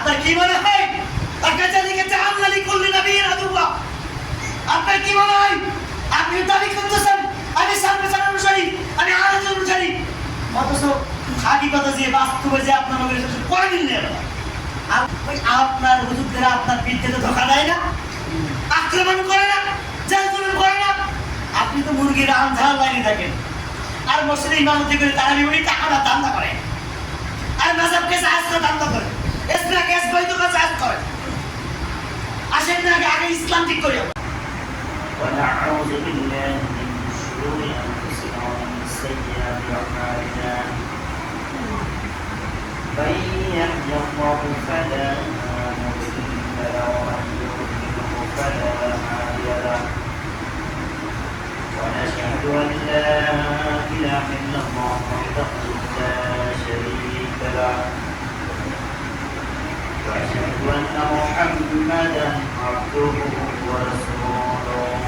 আপনার কি মনে হয় আকাজালিকা জাআলনা লিকুল্লি নাবিয়্যিন আদুওয়া? আপনার কি মনে হয় আপনি দাবি করতেছেন আমি সামনে অনুসারী, আমি আরেকজন অনুসারী, অথচ খাঁটি কথা যে বাস্তবে যে আপনার নবীর সাথে করে দিলেন আপনার হুজুরদের আপনার বিদ্যেতে ধোকা দেয় না, আক্রমণ করে না, জেল-জুলুম করে না। আপনি তো মুরগির আন্ধার লাইনে থাকেন আর মসজিদে ইমামতি করে তারা বিবরী টাকাটা দান্দা করে আর মাযহাবকে জায়েজ করে দান্দা করে, ইসলামকে বৈধ করে জায়েজ করে। আসেন না আগে ইসলাম ঠিক করি। ونعوذ بالله من شرور أنفسنا ومن سيئات أعمالنا من يهده الله فلا مضل له ومن يضلل فلا هادي له ونشهد أن لا إله إلا الله وحده لا شريك له وأشهد أن محمدا عبده ورسوله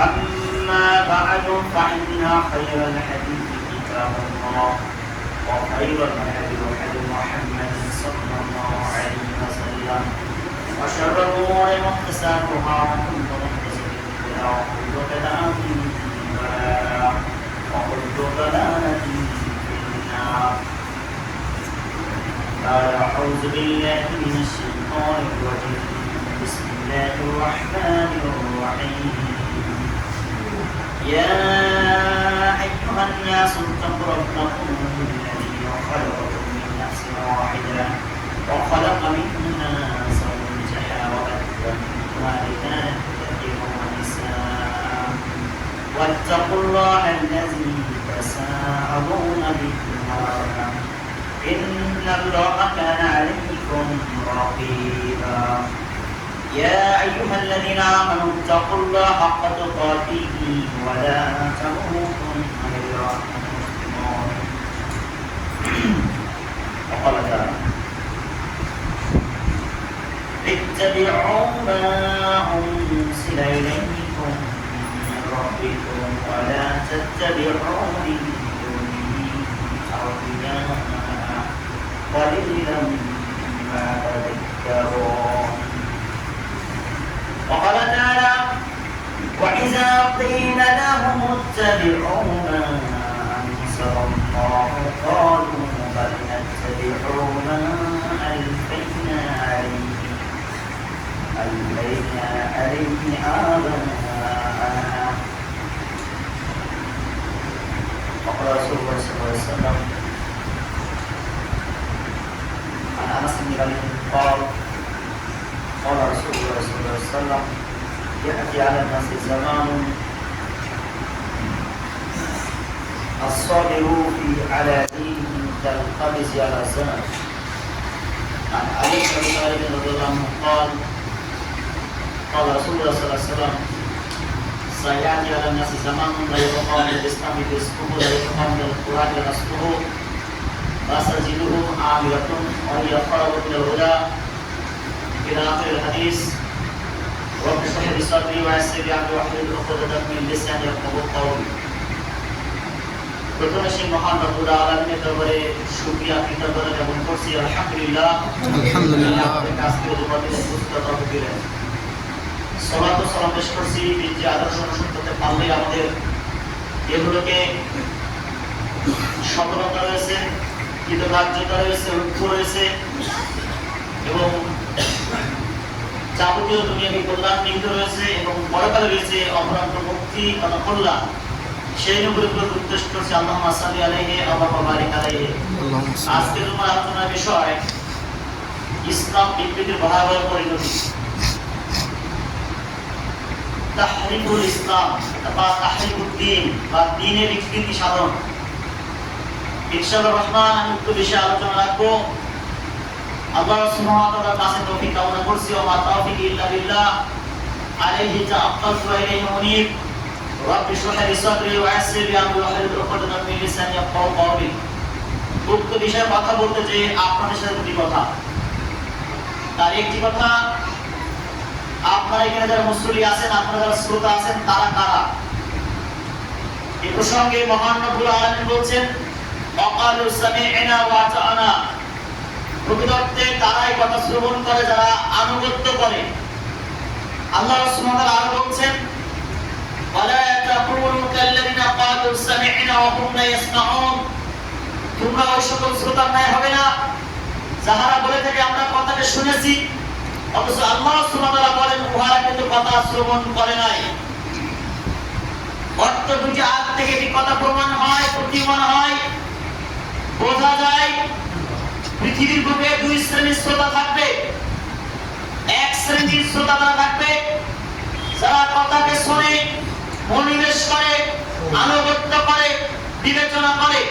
أما بعد فإن خير الحديث كتاب الله وخير الهدي هدي محمد صلى الله عليه وسلم وشر الأمور محدثاتها وكل محدثة بدعة وكل بدعة ضلالة وكل ضلالة في النار. أعوذ بالله من الشيطان الرجيم. بسم الله الرحمن الرحيم. يا أيها الناس اتقوا ربكم الذي خلقكم من نفس واحدة وخلق منها زوجها وبث منهما رجالا كثيرا ونساء واتقوا الله الذي تساءلون به والأرحام إن الله كان عليكم رقيبا. يا أيها الذين آمنوا اتقوا الله حق تقاته ولا تموتن إلا وأنتم مسلمون. وقال تعالى اتبعوا ما أنزل إليكم من ربكم ولا تتبعوا من دونه أولياء قليلا ما تذكرون. وقال تعالى وإذا قيل لهم اتبعوا ما أنزل الله قالوا بل نتبع ما ألفينا عليه آباءنا. وقال رسول الله صلى الله عليه وسلم عن أنس بن مالك قال قال رسول الله صلى الله عليه وسلم يأتي على الناس زمان الصابر على دينه كالقبض على الزمن. عن علي بن ابي طالب رضي الله عنه قال قال رسول الله صلى الله عليه وسلم سيأتي على الناس زمان لا يبقى من الإسلام رزقه لا يبقى من القرآن رزقه مساجده عامرة وهي خربت إلى الهدى إلى آخر الحديث. رب اشرح لي صدري ويسر لي أمري واحلل عقدة من لساني يفقهوا قولي. প্রথমে সেই মহান রব্বুল আলামিনের দরবারে শুকরিয়া কৃতজ্ঞতা জ্ঞাপন করছি। আলহামদুলিল্লাহ আজকে উম্মতের সুস্থতা তৌফিক সালাত ও সালাম পেশ করছি যে আদর্শ অনুসরণ করতে পারলে আমাদের এগুলোকে সফলতা রয়েছে, কৃতকার্যতা রয়েছে, ঐক্য রয়েছে এবং যাবতীয় দুনিয়াবী কল্যাণ নিহিত রয়েছে এবং পরকালে রয়েছে অপরান্ত মুক্তি তথা কল্যাণ। সেই নবীর উপর উদ্দেশ্য করছে আল্লাহুম্মা সাল্লি আলাইহি ওয়া বারিক আলাইহি। আজকের আমার আলোচনার বিষয় ইসলাম বিকৃতির ভয়াবহ পরিণতি, তাহরিফুল ইসলাম বা তাহরিফুদ দ্বীন বা দ্বীনের বিকৃতি সাধন। ইনশাআল্লাহ রহমান আমি উক্ত বিষয়ে আলোচনা রাখবো। আল্লাহ সুবহানাহু ওয়া তাআলার কাছে তৌফিক কামনা করছি। ওয়া মা তাওফিকি ইল্লা বিল্লাহ আলাইহি তাওয়াক্কালতু ওয়া ইলাইহি উনীব। রব্বি ইশরাহ লি সাদরি ওয়া ইয়াসসির লি আমরি ওয়াহলুল উকদাতাম মিন লিসানি ইয়াফকাহু কওলি। উক্ত বিষয়ে কথা বলতে যে আপনাদের সাথে দুটি কথা। তার একটি কথা, আপনারা এখানে যারা মুসল্লি আছেন, আপনারা যারা শ্রোতা আছেন, তারা কারা? এই প্রসঙ্গে মহান রব্বুল আলামিন বলছেন ওয়াকালু সামি'না ওয়া আতা'না। প্রকৃত অর্থে তারাই কথা শ্রবণ করে যারা আনুগত্য করে। আল্লাহ সুবহানাহু ওয়া তাআলা আরো বলছেন, ওয়ালা তাকুনু কাল্লাযিনা ক্বালু সামি'না ওয়া হুম লা ইয়াসমাউন, তোমরা ওই সকল শ্রোতার ন্যায় হবে না যাহারা বলে থাকে আমরা কথাকে শুনেছি, অথচ আল্লাহ সুবহানাহু ওয়া তাআলা বলেন উহারা কিন্তু কথা শ্রবণ করে নাই। অর্থ দুটি আয়াত থেকে এটি কথা প্রমাণ হয়, প্রতীয়মান হয়, বোঝা যায় পৃথিবীর বুকে দুই শ্রেণীর শ্রোতা থাকবে। এক শ্রেণীর শ্রোতা তারা থাকবে যারা কথাকে শুনে মনোনিবেশ করে, আনুগত্য করে, বিবেচনা করে।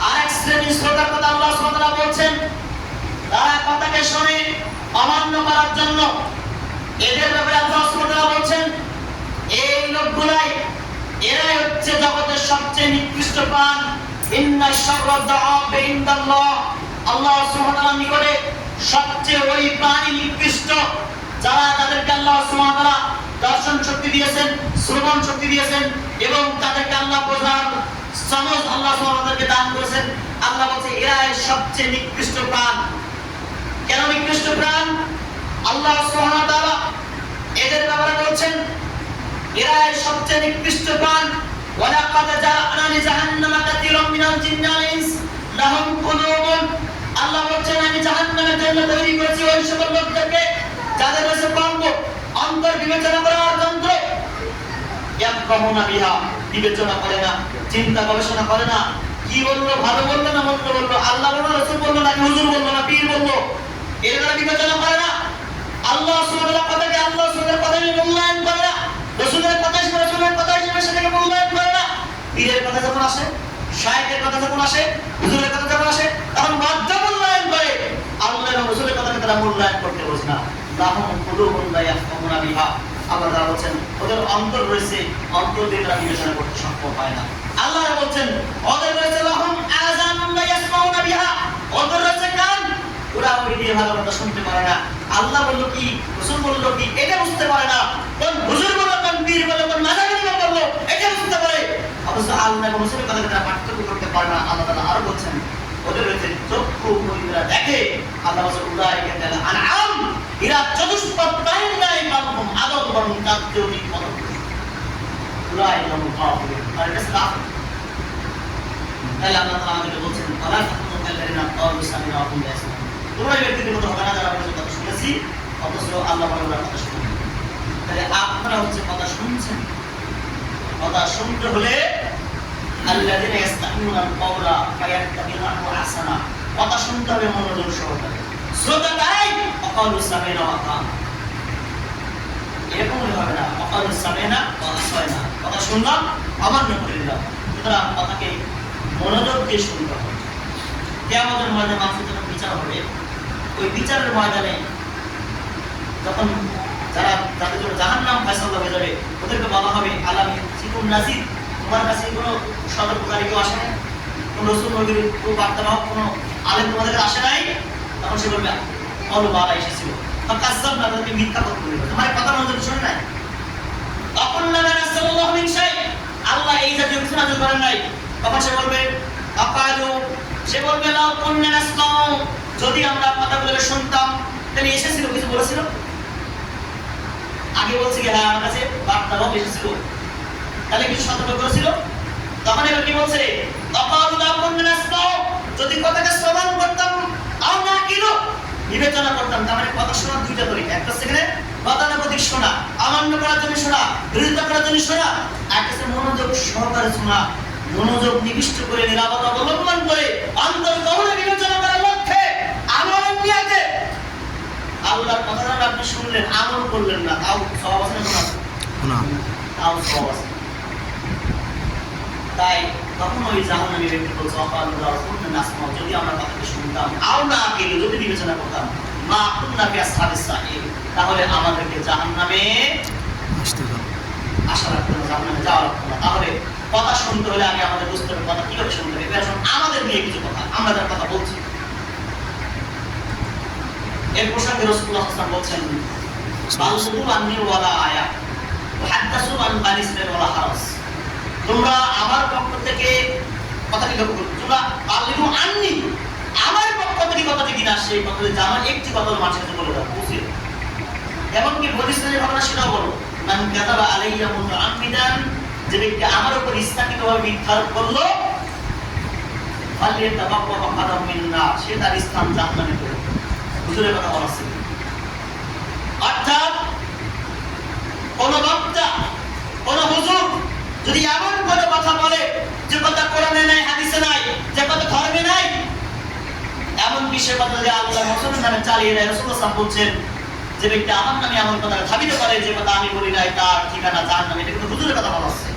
আরেক শ্রেণীর শ্রোতার কথা আল্লাহ সুবহানাহু ওয়া তাআলা বলছেন তারা কথাকে শুনে অমান্য করার জন্য। এদের ব্যাপারে আল্লাহ সুবহানাহু ওয়া তাআলা বলছেন এই লোকগুলাই, এরাই হচ্ছে জগতের সবচেয়ে নিকৃষ্ট প্রাণ। ইন্না শাররা দাওয়াবি ইনদাল্লাহ, আল্লাহ সুবহানাহু ওয়া তাআলার নিকটে সবচেয়ে ওই প্রাণী নিকৃষ্ট যারা তাদেরকে আল্লাহ সুবহানাহু ওয়া তাআলা দর্শন শক্তি দিয়েছেন, শ্রবণ শক্তি দিয়েছেন এবং তাদেরকে আল্লাহ বোঝার সমঝ আল্লাহ সুবহানাহু ওয়া তাআলা দান করেছেন। আল্লাহ বলছে এরাই সবচেয়ে নিকৃষ্ট প্রাণ। কেন নিকৃষ্ট প্রাণ? আল্লাহ সুবহানাহু ওয়া তাআলা এদের ব্যাপারে বলছেন এরাই সবচেয়ে নিকৃষ্ট প্রাণ। ওয়ালাকাদ জাআনা লিজাহান্নামা কাসীরাম মিনাল জিন্নি ওয়াল ইনস লাহুম কুলুবুন, আল্লাহ বলছেন আমি জাহান্নামের জন্য তৈরি করেছি ওই সকল লোকদেরকে যাদের রয়েছে কর্ম, অন্তর বিবেচনা করার যন্ত্র। ইয়াফকাহুনা বিহা, বিবেচনা করে না, চিন্তা গবেষণা করে না, কি বললো, ভালো বললো না মন্দ বললো, আল্লাহ বললো রাসূল বললো না হুজুর বললো না পীর বললো, এরা বিবেচনা করে না। আল্লাহ সুবহানাহু ওয়া তাআলা আল্লাহ সুবহানাহু ওয়া তাআলা মূল্যায়ন করে না, রাসূলের কথা হিসেবে রাসূলের কথা হিসেবে সেটাকে মূল্যায়ন করে না। পীরের কথা যখন আসে, শায়েখের কথা যখন আসে, হুজুরের কথা যখন আসে, তখন বাধ্য মূল্যায়ন করে। আল্লাহ এবং রাসূলের কথাকে তারা মূল্যায়ন করতে বোঝে না। লাহুম কুলুবুন লা ইয়াফকাহুনা বিহা, আল্লাহ তাআলা বলেন ওদের অন্তর রয়েছে, অন্তর দিয়ে তারা বিবেচনা করতে সক্ষম হয় না। আল্লাহ বলেন ওদের রয়েছে লাহুম আযানুন লা ইয়াসমাউনা বিহা, ওদের রয়েছে কান, ওরা ওই দিয়ে ভালো কথা শুনতে পারে না। আল্লাহ বললো কি, রাসূল বললো কি এটা বুঝতে পারে না। কোন হুজুর বললো, কোন পীর বললো, কোন মাযহাবী ইমাম বললো এটা বুঝতে পারে, অথচ আল্লাহ এবং রাসূলের কথাকে তারা পার্থক্য করতে পারে না। আল্লাহ তাআলা আরো বলছেন ওদের রয়েছে চক্ষু, ওরা দেখে। আল্লাহ বলেন উলাইকা কাল আনআম, এরা চতুষ্পদ প্রাণীর ন্যায়, বালহুম আদল বরং তার চেয়েও নিকৃষ্ট। উলাইকা হুমুল কাফিরুন, আর এটা কাফির। তাহলে আল্লাহ তাআলা আমাদেরকে বলছেন ওয়ালা তাকুনু কাল্লাযিনা ক্বালু সামি'না ওয়া হুম লা ইয়াসমাউন, তোমরা ব্যক্তিদের মতো হবে না যারা বলেছে কথা শুনেছি অথচ আল্লাহ বলে ওরা কথা শুনে। তাহলে আপনারা হচ্ছে কথা শুনছেন, কথা শুনতে হলে আল্লাযিনা ইস্তামিউনাল কাওলা ফায়াত্তাবিউনাহু আহসানা, কথা শুনতে হবে মনোযোগ সহকারে। শ্রোতা তাই ক্বালু সামি'না ওয়া আতা'না, এরকম হবে না ক্বালু সামি'না ওয়া আসায়না, কথা শুনলাম অমান্য করে দিলাম। সুতরাং কথাকে মনোযোগ দিয়ে শুনতে হবে। কিয়ামতের ময়দানে মানুষের যখন বিচার হবে, ওই বিচারের ময়দানে যখন যারা যাদের জন্য জাহান্নাম ফয়সালা হয়ে যাবে, ওদেরকে বলা হবে আলাম ইয়াতিকুম নাযীর, তোমার কাছে কোনো সতর্ককারী কেউ আসে নাই, কোন রাসূল নবীর কোন বার্তাবাহক কোন আলেম তোমাদের আসে নাই? তখন সে বলবে ক্বালু বালা এসেছিল, ফাকাজ্জাবনা, তাদেরকে মিথ্যা কথা বলবে, তোমার কথা মনোযোগ শুনে নাই। তখন না নাযাল্লাহু মিন শাই, আল্লাহ এই জাতীয় কিছু নাযিল করেন নাই। তখন সে বলবে আকালু, সে বলবে লাউ কুননা নাসমাউ, যদি আমরা কথাগুলো শুনতাম তাহলে এসেছিল, কিছু বলেছিল, আগে বলছে কি হ্যাঁ আমার কাছে বার্তাবাহক এসেছিল, তাহলে কিছু সতর্ক করেছিল। তখন এবার কি বলছে আকালু লাউ কুননা নাসমাউ, যদি কথাকে শ্রবণ করতাম, আও না কিলো বিবেচনা করতাম। তার মানে কথা শোনার দুইটা তরিকা, একটা সেখানে গতানুগতিক শোনা, অমান্য করার জন্য শোনা, বিরোধিতা করার জন্য শোনা, আর একটা মনোযোগ সহকারে শোনা, মনোযোগ নিবিষ্ট করে নিরাপত্তা অবলম্বন করে অন্তর গহনে বিবেচনা করার লক্ষ্যে আমল নিয়াতে আল্লাহর কথা আপনি শুনলেন, আমল করলেন না, তাও সওয়াব আছে না? তাও সওয়াব আছে। তাই তখন ওই জাহান্নামী ব্যক্তি বলছে আল্লাহ কুননা নাসমাউ, যদি আমরা কথাকে শুনতাম, আও না কিলো যদি বিবেচনা করতাম, মা কুননা ফি আসহাবিস সাঈর, তাহলে আমাদেরকে জাহান্নামে আশা রাখতে হবে, জাহান্নামে যাওয়া লাগতো না। তাহলে কথা শুনতে হলে আগে আমাদের বুঝতে হবে কথা কিভাবে শুনতে হবে। এবার আমাদের নিয়ে কিছু কথা, আমরা যার কথা বলছি, এর প্রসঙ্গে রাসূলুল্লাহ সাল্লাল্লাহু আলাইহি ওয়াসাল্লাম বলছেন বালসুতু আন্নি ওয়ালা আয়া ওয়া হাদাসু আন বানিসমিন ওয়ালা হারাস, তোমরা আমার পক্ষ থেকে কথাটি লক্ষ্য করো, তোমরা বালসুতু আন্নি আমার পক্ষ থেকে কথাটি সেই কথা যদি জানো, একটি কথা মানুষের কাছে বলে দাও, বুঝিয়ে দাও। এমনকি বলিসের ঘটনা সেটাও বলো, মান কাযাবা আলাইয়া মুতাআম্মিদান, যে ব্যক্তি আমার উপর ইচ্ছাকৃতভাবে মিথ্যা করলো, ফালিয়াতাবাওয়া মাকআদাহু মিনান নার, সে তার স্থান জাহান্নামে করে। হুজুরের কথা বলা আছে। অর্থাৎ কোন বক্তা, কোন হুজুর যদি এমন কোনো কথা বলে যে কথা কোরআনে নাই, হাদিসে নাই, যে কথা ধর্মে নাই, এমন বিষয় কথা যদি আল্লাহ রাসূলের নামে চালিয়ে দেয়, রাসূলুল্লাহ সাল্লাল্লাহু আলাইহি ওয়াসাল্লাম বলছেন, যে ব্যক্তি আমার নামে এমন কথা ধাবিত করে যে কথা আমি বলি নাই, তার ঠিকানা জাহান্নামে। এটা কিন্তু হুজুরের কথা বলা আছে।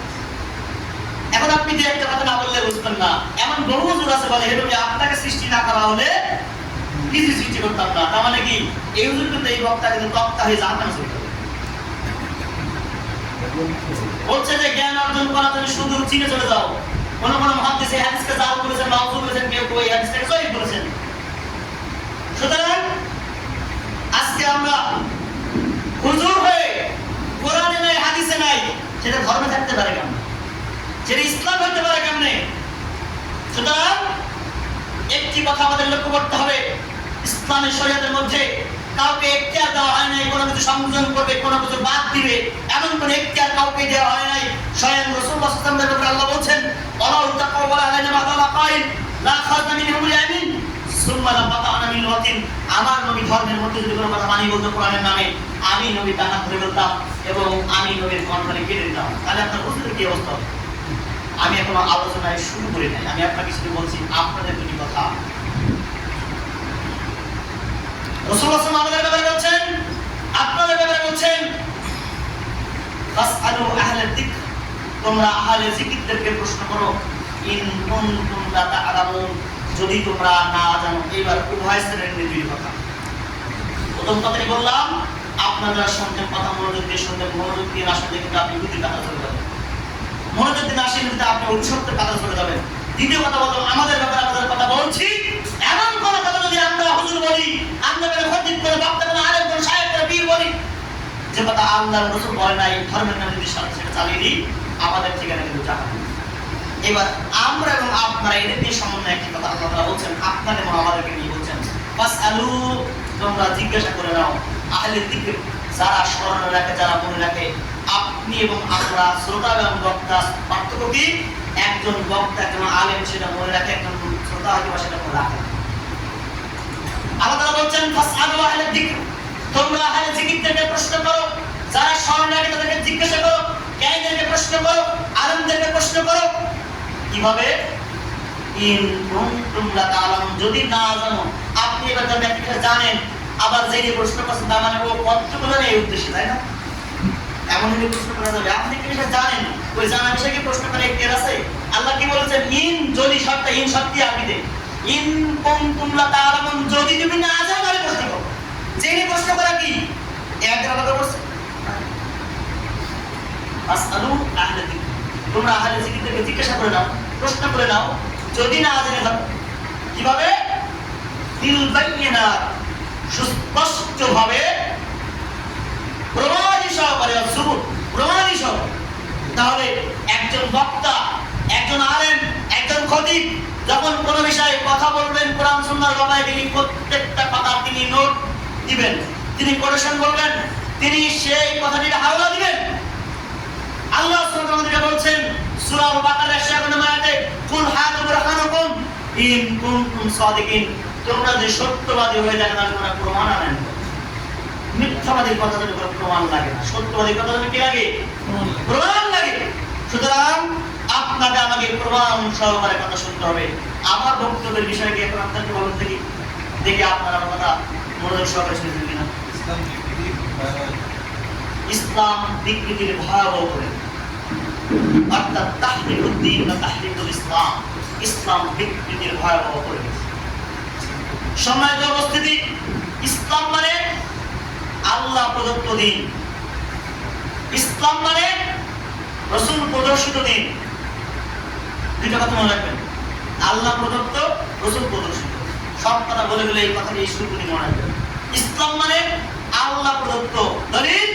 এখন আপনি যে একটা কথা না বললে বুঝবেন না, এমন বহু হুজুর আছে বলে, এটা আপনাকে সৃষ্টি না করা হলে কিছু সৃষ্টি করতাম না। তার মানে কি এই হুজুর কিন্তু এই বক্তা কিন্তু তক্তা হয়ে জাহান্নামে চলে যাবে। বলছে যে জ্ঞান অর্জন করার জন্য শুধু চীনে চলে যাও। কোন কোন মুহাদ্দিস এই হাদিসকে জাল করেছেন, মাউযু করেছেন, কেউ কেউ এই হাদিসটাকে সহিহ করেছেন। সুতরাং আজকে আমরা হুজুর হয়ে কোরআনে নাই, হাদিসে নাই, সেটা ধর্মে থাকতে পারে কেন? সেটা ইসলাম হতে পারে কেমনে? সুতরাং একটি কথা আমাদের লক্ষ্য করতে হবে, ইসলামের শরীয়তের মধ্যে কাউকে এখতিয়ার দেওয়া হয় নাই কোনো কিছু সংযোজন করবে, কোনো কিছু বাদ দিবে, এমন কোন এখতিয়ার কাউকে দেওয়া হয় নাই। স্বয়ং রাসূলুল্লাহ সাল্লাল্লাহু আলাইহি ওয়াসাল্লাম আল্লাহ বলেন, ওয়ালা তাকাওয়ালা আলাইনা মা কালা কাইল লা খাযনা মিনহুম ইয়ামিন সুম্মা লা কাতানা মিন ওয়াতিন। আমার নবী ধর্মের মধ্যে যদি কোনো কথা মানি বলতো কোরআনের নামে, আমি নবী তা হাত ধরে বলতাম এবং আমি নবীর কণ্ঠে কেটে দিতাম। তাহলে আপনার বুঝতে কি অবস্থা? আমি এখনো আলোচনায় শুরু করি নাই, আমি আপনাকে শুধু বলছি আপনাদের দুটি কথা। রাসূলুল্লাহ সাল্লাল্লাহু আলাইহি ওয়াসাল্লাম আমাদের ব্যাপারে বলছেন, আপনাদের ব্যাপারে বলছেন, ফাসআলু আহলাল যিকর, তোমরা আহলে যিকিরদেরকে প্রশ্ন করো, ইন কুনতুম লা তা'লামুন, যদি তোমরা না জানো। এবার উভয় শ্রেণীর দুই কথা। প্রথম কথাটি বললাম, আপনারা শুনতেন কথা মনোযোগ দিয়ে শুনতেন, মনোযোগ দিয়ে না শুনলে কিন্তু আপনি দুটি কথা চলে যাবেন। মনোযোগ দিয়ে না শুনলে আপনি অভিশপ্তের কথা চলে যাবেন। দ্বিতীয় কথা বললাম, আমাদের ব্যাপারে আমাদের কথা বলছি, এমন কোন কথা যদি আমরা হুজুর বলি, আমরা খতিব করে, বক্তা করে, আলেম করে, শায়েখ করে, পীর বলি, যে কথা আল্লাহর রাসূল বলে নাই, ধর্মের নামে যদি সেটা চালিয়ে দিই, আমাদের ঠিকানা কিন্তু জাহান্নাম। এবার আমরা এবং আপনারা এদের নিয়ে সমন্বয় একটি কথা আল্লাহ তাআলা বলছেন, আপনাদের এবং আমাদেরকে নিয়ে বলছেন, ফাসআলু, তোমরা জিজ্ঞাসা করে নাও, আহলে যিকর, যারা স্মরণে রাখে, যারা মনে রাখে। আপনি এবং আমরা শ্রোতা এবং বক্তা পার্থক্য কি? একজন বক্তা, একজন আলেম সেটা মনে রাখে, একজন শ্রোতা হয়তো সেটা মনে রাখে। আল্লাহ তাআলা বলছেন, ফাসআলু আহলে যিকর, তোমরা আহলে যিকিরদেরকে প্রশ্ন করো, যারা স্মরণ রাখে তাদেরকে জিজ্ঞাসা করো, জ্ঞানীদেরকে প্রশ্ন করো, আলেমদেরকে প্রশ্ন করো। কিভাবে? ইন কুনতুম লা তা'লামুন, যদি না জানো। আপনি এবার যদি একটা জানেন, আবার জেনে প্রশ্ন করছেন, তার মানে ও কতটুকু জানে এই উদ্দেশ্যে, তাই না? এমন যদি প্রশ্ন করা যাবে, আপনি কি এটা জানেন, ওই জানা বিষয়ে কি প্রশ্ন করে এর আছে? আল্লাহ কি বলেছেন? ইন, যদি শর্ত, ইন শর্তি আবিদে, ইন কুনতুম লা তা'লামুন, যদি তুমি না জানো তাহলে প্রশ্ন করো। জেনে প্রশ্ন করা কি এক আলাদা করছে? আসআলু আহলে যিকর, তোমরা আহলে যিকিরদেরকে জিজ্ঞাসা করে নাও, প্রশ্ন করে নাও, যদি না জেনে থাকো। কিভাবে? বিল বাইয়িনাত, সুস্পষ্টভাবে, প্রমাণী সহকারে, সুবুত, প্রমাণী সহ। তাহলে একজন বক্তা, একজন আলেম, একজন খতিব যখন কোনো বিষয়ে কথা বলবেন, কোরআন সুন্নাহর বাবায় তিনি প্রত্যেকটা কথা তিনি নোট দিবেন, তিনি কোটেশন বলবেন, তিনি সেই কথাটির হাওলা দিবেন। আল্লাহ সুবহানাহু ওয়া তাআলা বলছেন সূরা আল-বাকারার ৫৬ আয়াতে, কুল হাতু বুরহানাকুম ইন কুনতুম সাদিকিন, তোমরা যে সত্যবাদী হয়ে থাকো তোমরা প্রমাণ আনেন। মিথ্যাবাদীর কথা যদি কোনো প্রমাণ লাগে না, সত্যবাদীর কথা যদি কি লাগে? প্রমাণ লাগে। সুতরাং আপনাকে আমাকে প্রমাণ সহকারে কথা শুনতে হবে। আমার বক্তব্যের বিষয়ে কি এখন আপনাকে বলুন দেখি, দেখি আপনারা আমার কথা মনোযোগ সহকারে শুনছেন কিনা। ইসলাম বিকৃতির ভয়াবহ করে, অর্থাৎ তাহরিকুদ্দিন বা তাহরিকুল ইসলাম, ইসলাম বিকৃতির ভয়াবহ করে। সম্মানিত উপস্থিতি, ইসলাম মানে আল্লাহ প্রদত্ত দিন, ইসলাম মানে রাসূল প্রদর্শিত দিন। দুইটা কথা মনে রাখবেন, আল্লাহ প্রদত্ত, রাসূল প্রদর্শিত। সব কথা বলে গেলে এই কথাটি শুরু করে মনে রাখবেন। ইসলাম মানে আল্লাহ প্রদত্ত। দলিল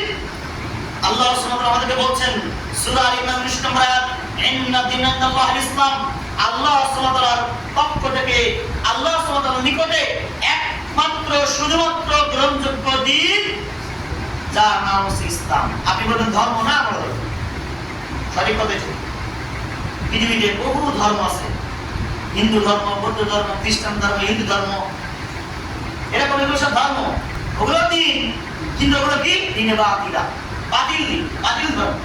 আল্লাহ সুবহানাহু ওয়া তাআলা আমাদেরকে বলছেন সূরা আল ইমরান 19 নম্বর আয়াত, ইন্না দীনাল্লাহিল ইসলাম, আল্লাহ সুবহানাহু ওয়া তাআলার পক্ষ থেকে, আল্লাহ সুবহানাহু ওয়া তাআলার নিকটে একমাত্র যার নাম হচ্ছে ইসলাম। আপনি বলেন ধর্ম না, বলো সঠিক কথা। পৃথিবীতে বহু ধর্ম আছে, হিন্দু ধর্ম, বৌদ্ধ ধর্ম, খ্রিস্টান ধর্ম, হিন্দু ধর্ম, এরকম এগুলো সব ধর্ম, ওগুলো দিন, কিন্তু ওগুলো কি দিনে বাতিলা, বাতিল দিন, বাতিল ধর্ম।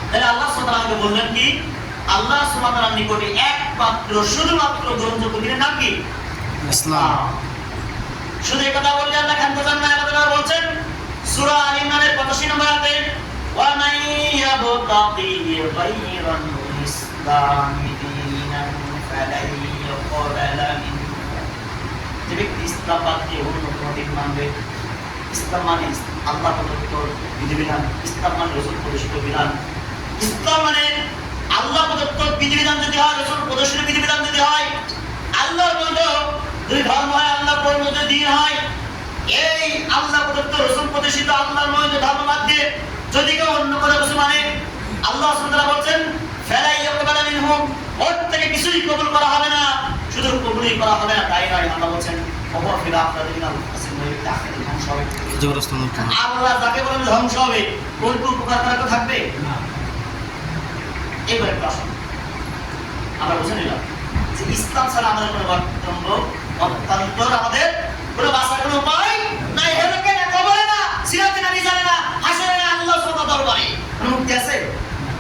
তাহলে আল্লাহ সুবহানাহু ওয়া তাআলা বললেন কি, আল্লাহ সুবহানাহু ওয়া তাআলার নিকটে একমাত্র শুধুমাত্র গ্রহণযোগ্য দিনের নাম কি? ইসলাম। শুধু এই কথা বললে আল্লাহ খান বোঝান না। আল্লাহ তাআলা বলছেন সূরা আল ইমরানের 85 নম্বর আয়াতে, ওয়া মান ইয়াবতাগি গায়রাল ইসলামি দীনান ফালাই ইউকবালা মিনহু। যে ব্যক্তি ইসলাম বাদ দিয়ে অন্য কোনো দিন মানবে, ইসলাম মানে আল্লাহ প্রদত্ত বিধিবিধান, ইসলাম মানে রাসূল প্রদর্শিত বিধান, ইসলাম মানে আল্লাহ প্রদত্ত বিধিবিধান যদি হয়, রাসূল প্রদর্শিত বিধিবিধান যদি হয়, আল্লাহর বৈধ দুই ধর্ম হয়, আল্লাহ প্রদত্ত দিন হয়, এই আল্লাহ প্রদত্ত রাসূল প্রদর্শিত আল্লাহর বৈধ ধর্ম বাদ দিয়ে যদি কেউ অন্য কোনো কিছু মানে, আল্লাহ সুবহানাহু ওয়া তাআলা বলছেন ফালাই ইউকবালা মিনহু, ওর থেকে কিছুই কবুল করা হবে না। শুধু কবুলই করা হবে না তাই নয়, আল্লাহ বলছেন ওয়া ফিল আখিরাতি আখিরাতে ধ্বংস হবে। আল্লাহ যাকে বলেন ধ্বংস হবে, কোন উপকার করা কেউ থাকবে না। এবারে প্রশ্ন আমরা বুঝে নিলাম যে ইসলাম ছাড়া আমাদের কোনো গন্তব্য, অন্তর আমাদের কোনো বাঁচার কোনো উপায় নাই। হেলকে না, কবরে না, সিরাতে না, মিজানে না, হাসরে না, আল্লাহ সুবহানাহু দরবারে কোনো মুক্তি আছে?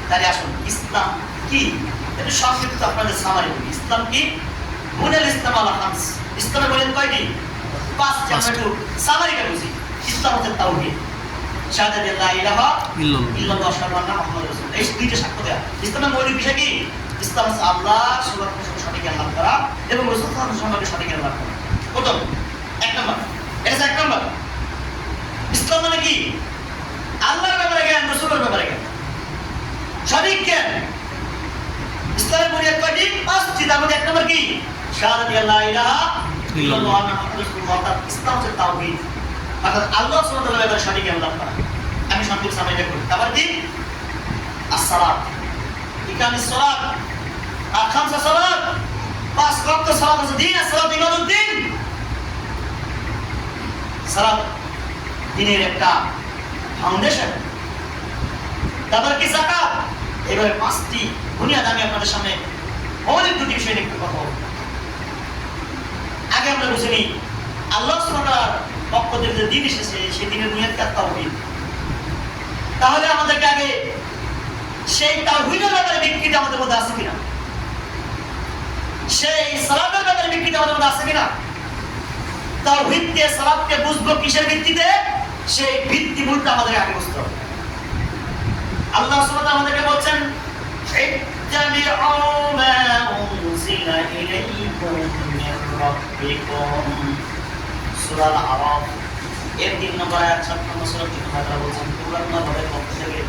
তাহলে আসুন ইসলাম কি এটা সংক্ষিপ্ত আপনাদের সামারি বলি। ইসলাম কি? বুনিয়াল ইসলাম আলা খামস। ইসলামে বলেন কয়টি? পাঁচটি। আমরা একটু সামারিটা বুঝি। ইসলাম হচ্ছে তাওহীদ, শাহাদাত লা ইলাহা ইল্লাল্লাহ ওয়া আশহাদু আন্না মুহাম্মাদুর রাসূলুল্লাহ। এই দুইটা সাক্ষ্য দেয়া। ইসলামের মৌলিক বিষয় কি? ইসলাম হচ্ছে আল্লাহ সুবহানাহু সঠিক জ্ঞান করা এবং রাসূল সম্পর্কে সঠিক জ্ঞান করা। প্রথম এক নম্বর, এটা এক নম্বর। ইসলাম মানে কি? আল্লাহর ব্যাপারে জ্ঞান, রাসূলের ব্যাপারে জ্ঞান, সঠিক জ্ঞান। ইসলামের বুনিয়াদ কয়টি? পাঁচটি। তার মধ্যে এক নম্বর কি? শাহাদাত লা ইলাহা ইল্লাল্লাহ ওয়া আন্না মুহাম্মাদুর রাসূলুল্লাহ। ইসলাম হচ্ছে তাওহীদ, অর্থাৎ আল্লাহ সুবহানাহু ওয়া তাআলার ব্যাপারে সঠিক জ্ঞান লাভ করা। আমি সংক্ষিপ্ত সামারি করি। তারপর কি? as-সালাত, ইকামিস সালাত, খামসা সালাত, পাঁচ ওয়াক্ত সালাত আছে। দিন as-সালাত ইমাদুদ্দিন, সালাত দিনের একটা ফাউন্ডেশন। তারপর কি? যাকাত। এবারে পাঁচটি বুনিয়াদ আমি আপনাদের সামনে মৌলিক দুটি বিষয় নিয়ে একটু কথা বলব। আগে আমরা বুঝে নিই আল্লাহ সুবহানাহু ওয়া তাআলার পক্ষ থেকে যে দিন এসেছে সেই দিনের বুনিয়াদ কি? তাওহীদ। তাহলে আমাদেরকে আগে সেই তাওহীদের ব্যাপারে বিকৃতি আমাদের মধ্যে আছে কিনা, সেই সালাতের ব্যাপারে বিকৃতি আমাদের মধ্যে আছে কিনা, তাওহীদকে সালাতকে বুঝবো কিসের ভিত্তিতে, সেই ভিত্তিমূলটা আমাদের আগে বুঝতে হবে। আল্লাহ সুবহানাহু ওয়া তাআলা আমাদেরকে বলছেন ইত্তাবিউ মা উনজিলা ইলাইকুম মির রাব্বিকুম, সূরা আল-আরাফ এর 3 নম্বর আয়াত 7 নম্বর সূরা থেকে আল্লাহ বলছেন তোমরা তোমাদের পক্ষ থেকে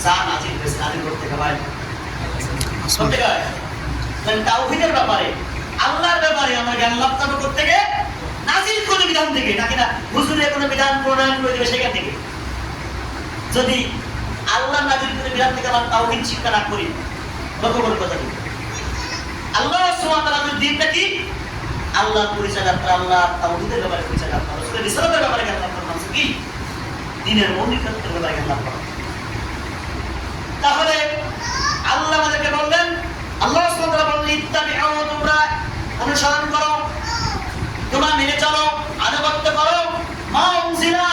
যা নাযিল হয়েছে নাযিল করতে হবে। করতে হয় মানে তাওহীদের ব্যাপারে, আল্লাহর ব্যাপারে আমরা জ্ঞান লাভ করতে গিয়ে নাযিল কোন বিধান থেকে, নাকি না হুজুরে কোনো বিধান প্রণয়ন করে দেবে সেখান থেকে। যদি আল্লাহ নাযিল করে বিধান থেকে আমরা তাওহীদ শিক্ষা না করি, লক্ষ্য করে কথা কি আল্লাহ সুবহানাহু ওয়া তাআলার দিনটা কি? আল্লাহর পরিচয় লাভ করা, আল্লাহ তাওহীদের ব্যাপারে পরিচয় লাভ করা, রাসূলের রিসালাতের ব্যাপারে জ্ঞান লাভ করা, মানে কি দ্বীনের মৌলিকত্বের ব্যাপারে জ্ঞান লাভ করা। তাহলে আল্লাহ আমাদেরকে বললেন, আল্লাহ সুবহানাহু ওয়া তাআলা বললেন ইত্তাবিউ, তোমরা অনুসরণ করো, তোমরা মেনে চলো, আনুগত্য করো, মা উনজিলা,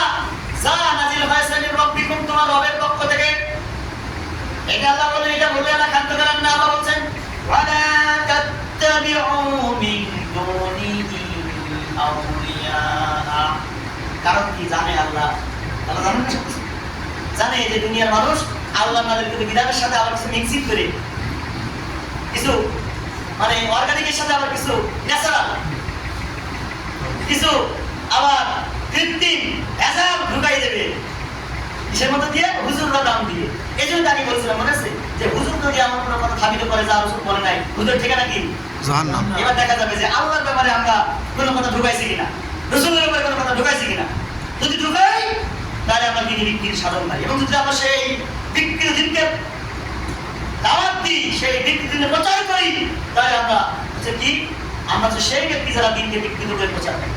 যা নাযিল হয়েছে মির রাব্বিকুম, তোমার রবের পক্ষ থেকে। এটা আল্লাহ বলেন, এটা বলে আল্লাহ খান্ত করেন না। আল্লাহ বলছেন ওয়ালা তাত্তাবিউ মিন দুনিহি আউলিয়া। কারণ কি? জানে আল্লাহ, আল্লাহ জানেন না, জানে যে দুনিয়ার মানুষ আল্লাহ নাযিল করে বিধানের সাথে আবার কিছু মিক্সিং করে, কিছু মানে অর্গানিকের সাথে আবার কিছু ন্যাচারাল, কিছু আবার কৃত্রিম ভেজাল ঢুকাই দেবে কিসের মধ্যে দিয়ে? হুজুররা নাম দিয়ে। এই জন্য আমি বলছিলাম মনে আছে যে হুজুর যদি এমন কোনো কথা থামিত করে যা রাসূল বলে নাই, হুজুর ঠিকানা কি? জাহান্নাম। এবার দেখা যাবে যে আল্লাহর ব্যাপারে আমরা কোনো কথা ঢুকাইছি কিনা, রাসূলের ব্যাপারে কোনো কথা ঢুকাইছি কিনা। যদি ঢুকাই তাহলে আমরা দিনে বিকৃতির সাধন নাই, এবং যদি আমরা সেই বিকৃত দিনকে দাওয়াত দিই, সেই বিকৃত দিনে প্রচার করি, তাহলে আমরা হচ্ছে কি? আমরা হচ্ছে সেই ব্যক্তি যারা দিনকে বিকৃত করে প্রচার করি।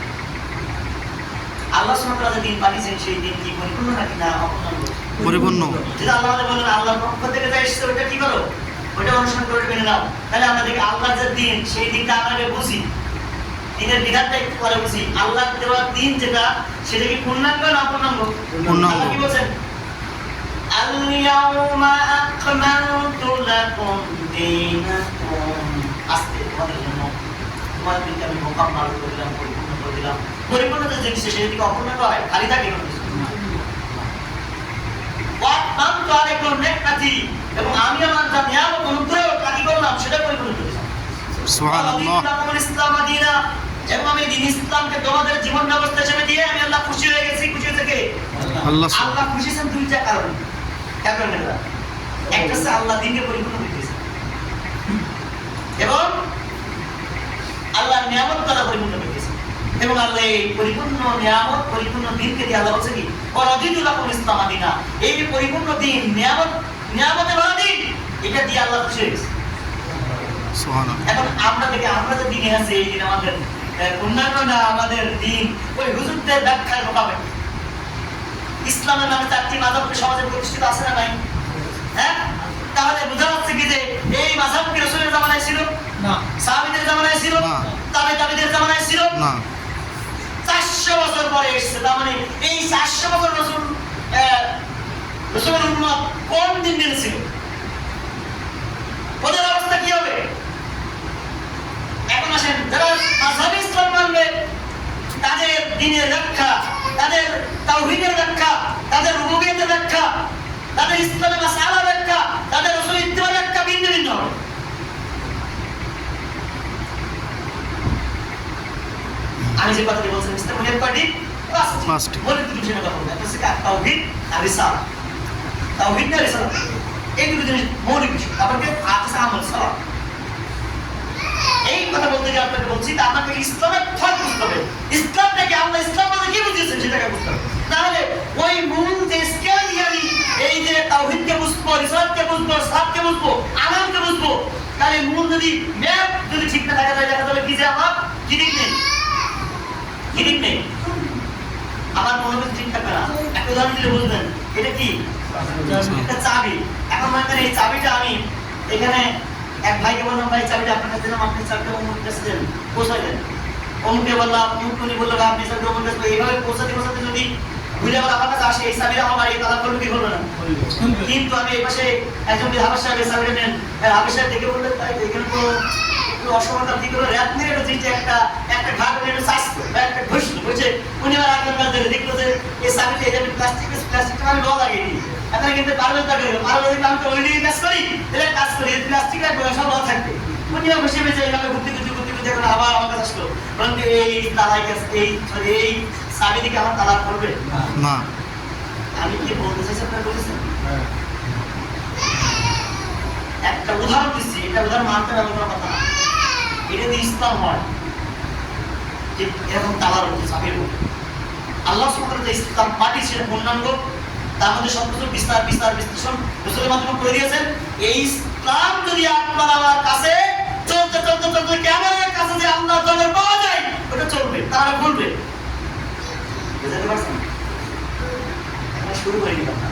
আল্লাহ সুবহানাহু ওয়া তাআলা যে দিন পাঠিয়েছেন সেই দিন কি পরিপূর্ণ নাকি না অপূর্ণ? পরিপূর্ণ। যদি আল্লাহ আমাদের বলেন আল্লাহর পক্ষ থেকে যা এসেছে ওটা কি করো, ওটা অনুসরণ করে মেনে নাও, তাহলে আমাদেরকে আল্লাহর যে দিন সেই দিনটা আমরা আগে বুঝি, দিনের বিধানটা একটু পরে বুঝি। আল্লাহর দেওয়া দিন যেটা সেটা কি পূর্ণাঙ্গ না অপূর্ণাঙ্গ? পূর্ণাঙ্গ। আল্লাহ কি বলেন? আল-ইয়াউমা আকমালতু লাকুম দীনাকুম, আজকে তোমাদের জন্য তোমাদের দিনকে আমি মোকাম্মাল করে দিলাম, পরিপূর্ণ করে দিলাম। পরিপূর্ণ যে জিনিস সেটা কি অপূর্ণ হয়? খালি থাকে না। ওয়াতমামতু আলাইকুম নি'মাতি, এবং আমি আমার যা নিয়ামত অনুগ্রহ কাজী করলাম সেটা পরিপূর্ণ করে দিলাম। সুবহানাল্লাহ। ইসলাম আদিনা, এবং আমি দিন ইসলামকে তোমাদের জীবন ব্যবস্থা হিসেবে দিয়ে আমি আল্লাহ খুশি হয়ে গেছি। খুশি হয়েছে কে? আল্লাহ। আল্লাহ খুশি হয়েছেন দুইটা কারণে। একটা হচ্ছে আল্লাহ দিনকে পরিপূর্ণ করে দিয়েছে, এবং আল্লাহ নিয়ামত দ্বারা পরিপূর্ণ করে দিয়েছে, এবং আল্লাহ এই পরিপূর্ণ নিয়ামত পরিপূর্ণ দিনকে দিয়ে আল্লাহ বলছে কি ওয়ারাদিতু লাকুম ইসলাম আদিনা, এই যে পরিপূর্ণ দিন নিয়ামতের ভরা দিন, এটা দিয়ে আল্লাহ খুশি হয়ে গেছে। সুবহানাল্লাহ। এখন আমরা যে দিনে আছে এই দিন আমাদের পূর্ণাঙ্গ না আমাদের দিন, ওই হুজুরদের ব্যাখ্যার মোতাবেক ইসলামের নামে 4টি মাযহাবকে সমাজে প্রতিষ্ঠিত আছে না নাই? হ্যাঁ, তাহলে বোঝা যাচ্ছে কি যে এই মাযহাব কি রাসূলের জামানায় ছিল না, সাহাবীদের জামানায় ছিল না, তাবেঈদের জামানায় ছিল না, 400 বছর পরে এসেছে। তার মানে এই 400 বছর রাসূলের উম্মত কোন দিন মেনেছিল? ওদের অবস্থা কি হবে? এখন আসেন, যারা মাযহাবে ইসলাম মানবে তাদের দ্বীনের রক্ষা, তাদের তাওহীদের রক্ষা, তাদের রুবুবিয়তের রক্ষা, তাদের ইসলামের মাসআলার রক্ষা, তাদের রাসূলের ইত্তিবার রক্ষা ভিন্ন ভিন্ন হবে। আমি যে কথাটি বলছিলাম ইসলামের কয়টি? পাঁচটি। বলে দুটো বিষয়ের কথা বলবো, একটা হচ্ছে তাওহীদ আর রিসালাত। তাওহীদ আর রিসালাত এই দুটো জিনিস মৌলিক বিষয়। তারপরে আছে আমল সালাত। এই কথা বলতে গিয়ে আপনাকে বলছি তা আপনাকে ইসলামের ফল বুঝতে হবে। ইসলামটাকে আল্লাহ ইসলাম বলতে কি বুঝিয়েছেন সেটাকে বুঝতে হবে। তাহলে ওই মূল যে স্কেল দিয়ে আমি এই যে তাওহীদকে বুঝবো, রিসালাতকে বুঝবো, সালাতকে বুঝবো, আমলকে বুঝবো, তাহলে মূল যদি ম্যাপ যদি ঠিক না থাকে তাহলে দেখা যাবে কি যে আমার কি দিক নেই, কি দিক নেই, আমার মনোযোগ ঠিক থাকবে না। একটা উদাহরণ দিলে বুঝবেন এটা কি? একটা চাবি। এখন মনে করেন এই চাবিটা আমি এখানে এক ভাইকে বললাম, ভাই চাবিটা আপনার কাছে দিলাম, আপনি চাবিটা অমুক কাছে দেন, পৌঁছাই দেন। অমুকে বললাম, অমুক উনি বললো ভাই আপনি চাবিটা অমুক কাছে, এইভাবে পৌঁছাতে পৌঁছাতে যদি ভুলে আবার আমার কাছে আসে, এই চাবিটা আমার বাড়ি তালা করবে কি করবে না? কিন্তু আমি এই পাশে একজন হাবেশ সাহেব এই চাবিটা নেন, হাবেশ সাহেব দেখে বললেন তাই এখানে তো একটু অসমতা ঠিক করে রাত নিয়ে একটা একটা ঘাট একটু চাষতো একটা ঘষলো বুঝছে। উনি আবার একজন কাজ ধরে দেখলো যে এই চাবিটা এই যে প্লাস্টিকটা আমি ল লাগিয়ে দিই, আপনারা কিন্তু পারবেন তা করবে, পারবে আমি তো ওই দিকে কাজ করি, তাহলে কাজ করি প্লাস্টিক রাখবো সব ল থাকবে। উনি বসে বেঁচে এইভাবে ঘুরতে এখন আবার আমার কাছে আসলো, বলেন এই তালাই এই চাবি দিকে আমার তালাক করবে না। আমি কি বলতে চাইছি আপনারা বলেছেন? একটা উদাহরণ দিচ্ছি, এটা উদাহরণ মানতে হবে কোনো কথা না। এটা যদি ইসলাম হয় যে এরকম তালার মধ্যে চাবির মধ্যে আল্লাহ সুবহানাহু ওয়া তাআলা যে ইসলাম পাঠিয়ে সেটা পূর্ণাঙ্গ, তার মধ্যে সবকিছু বিশ্লেষণ রাসূলের মাধ্যমে করে দিয়েছেন। এই ইসলাম যদি আপনার আমার কাছে চলতে চলতে চলতে কেমনের কাছে যে আল্লাহর দরবার পাওয়া যায় ওটা চলবে, তারা বলবে। বুঝতে পারছেন? এখন শুরু করে দিলাম না,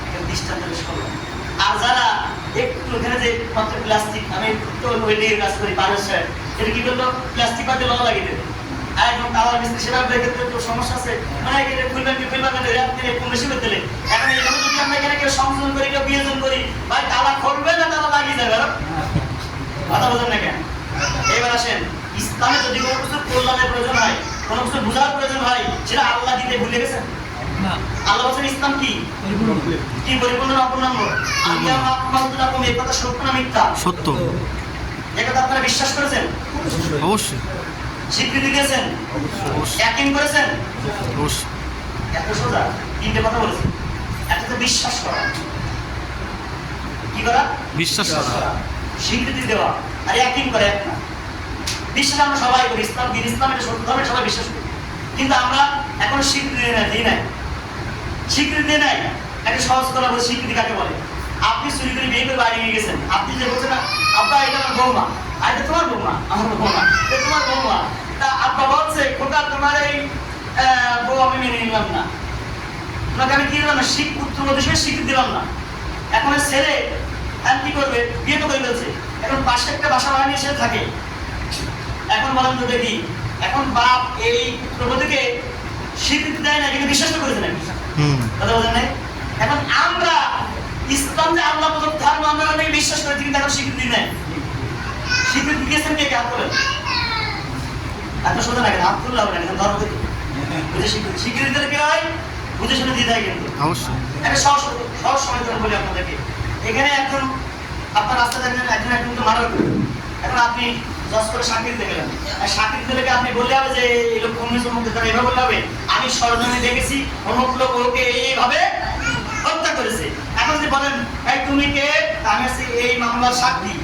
এখন দৃষ্টান্ত পেশ করলাম। আর যারা একটু এখানে যে মাত্র প্লাস্টিক, আমি তো ওয়েল্ডিংয়ের কাজ করি পারস্য, এটা কি করলো প্লাস্টিক বাদে ল লাগিয়ে দেবে। আর একদম তালার মিস্ত্রি সেটা দেখে তো সমস্যা আছে, মানে এটা খুলবেন ধরে আপনি কম বেশি করে দিলে। এখন এইভাবে যদি আমরা এখানে কেউ সংশোধন করি, কেউ বিয়োজন করি, ভাই তালা খুলবে না তালা লাগিয়ে যাবে। কথা বলছেন না কেন? এবার আসেন, ইসলামে যদি কোনো কিছু কল্যাণের প্রয়োজন হয়, কোনো কিছু বোঝার প্রয়োজন হয়, সেটা আল্লাহ দিতে ভুলে গেছেন? আল্লাহ বলেন ইসলাম কি কি পরিপূর্ণ না অপূর্ণাঙ্গ? আল্লাহ আকমালতু লাকুম, এই কথা সত্য না মিথ্যা? সত্য। এই কথা আপনারা বিশ্বাস করেছেন? অবশ্যই। স্বীকৃতি দিয়েছেন? অবশ্যই। ইয়াকিন করেছেন? অবশ্যই। এত সোজা তিনটে কথা বলেছেন। একটা তো বিশ্বাস করা, কি করা? বিশ্বাস করা। স্বীকৃতি দেওয়া আর ইয়াকিন করা এক না। বিশ্বাস আমরা সবাই করি, ইসলাম দিন, ইসলাম এটা সত্য ধর্ম, সবাই বিশ্বাস করি, কিন্তু আমরা এখন স্বীকৃতি দিই নাই। স্বীকৃতি দিয়ে নাই। একটা সহজ কথা বলে স্বীকৃতি কাকে বলে? আপনি চুরি করে বিয়ে করে বাড়ি নিয়ে গেছেন, আপনি যে বলছেন না আব্বা এটা আমার বৌমা, আর এটা তোমার বৌমা, আমার বৌমা, এটা তোমার বৌমা, তা আব্বা বলছে খোকা তোমার এই বউ আমি মেনে নিলাম না, ওনাকে আমি কি দিলাম না, পুত্রবধূ হিসেবে স্বীকৃতি দিলাম না। এখন ওই ছেলে কি করবে, বিয়ে তো করে ফেলছে, এখন পাশে একটা বাসা ভাড়া নিয়ে সে থাকে। এখন বলেন তো দেখি, এখন বাপ এই পুত্রবধূকে স্বীকৃতি দেয় না, কিন্তু বিশ্বাস তো করেছে নাকি? কথা বলেন নাই? এখন আমরা ইসলাম যে আল্লাহ প্রদত্ত ধর্ম, আমরা অনেকে বিশ্বাস করেছি, কিন্তু এখন স্বীকৃতি নেয়। স্বীকৃতি দিয়েছেন কে? হাত তোলেন। এত সোজা লাগে না, হাত তুললে হবে না, কিন্তু ধর্ম থেকে বুঝে স্বীকৃতি দিলে কি হয়, বুঝে শুনে দিয়ে দেয়। কিন্তু অবশ্যই একটা সহজ সময় বলি আপনাদেরকে, এখানে একজন আপনার রাস্তা দেখলেন, একজন কিন্তু মারা গেল। এখন আপনি জজ করে সাক্ষী দিতে গেলেন, সাক্ষী দিতে গেলে আপনি বললে হবে যে এই লোক কমিউনিস্ট মুক্তি তারা এভাবে বললে হবে, আমি সরজনে দেখেছি অমুক লোক ওকে এইভাবে হত্যা করেছে। এখন যদি বলেন এই তুমি কে, আমি আছি এই মামলার সাক্ষী,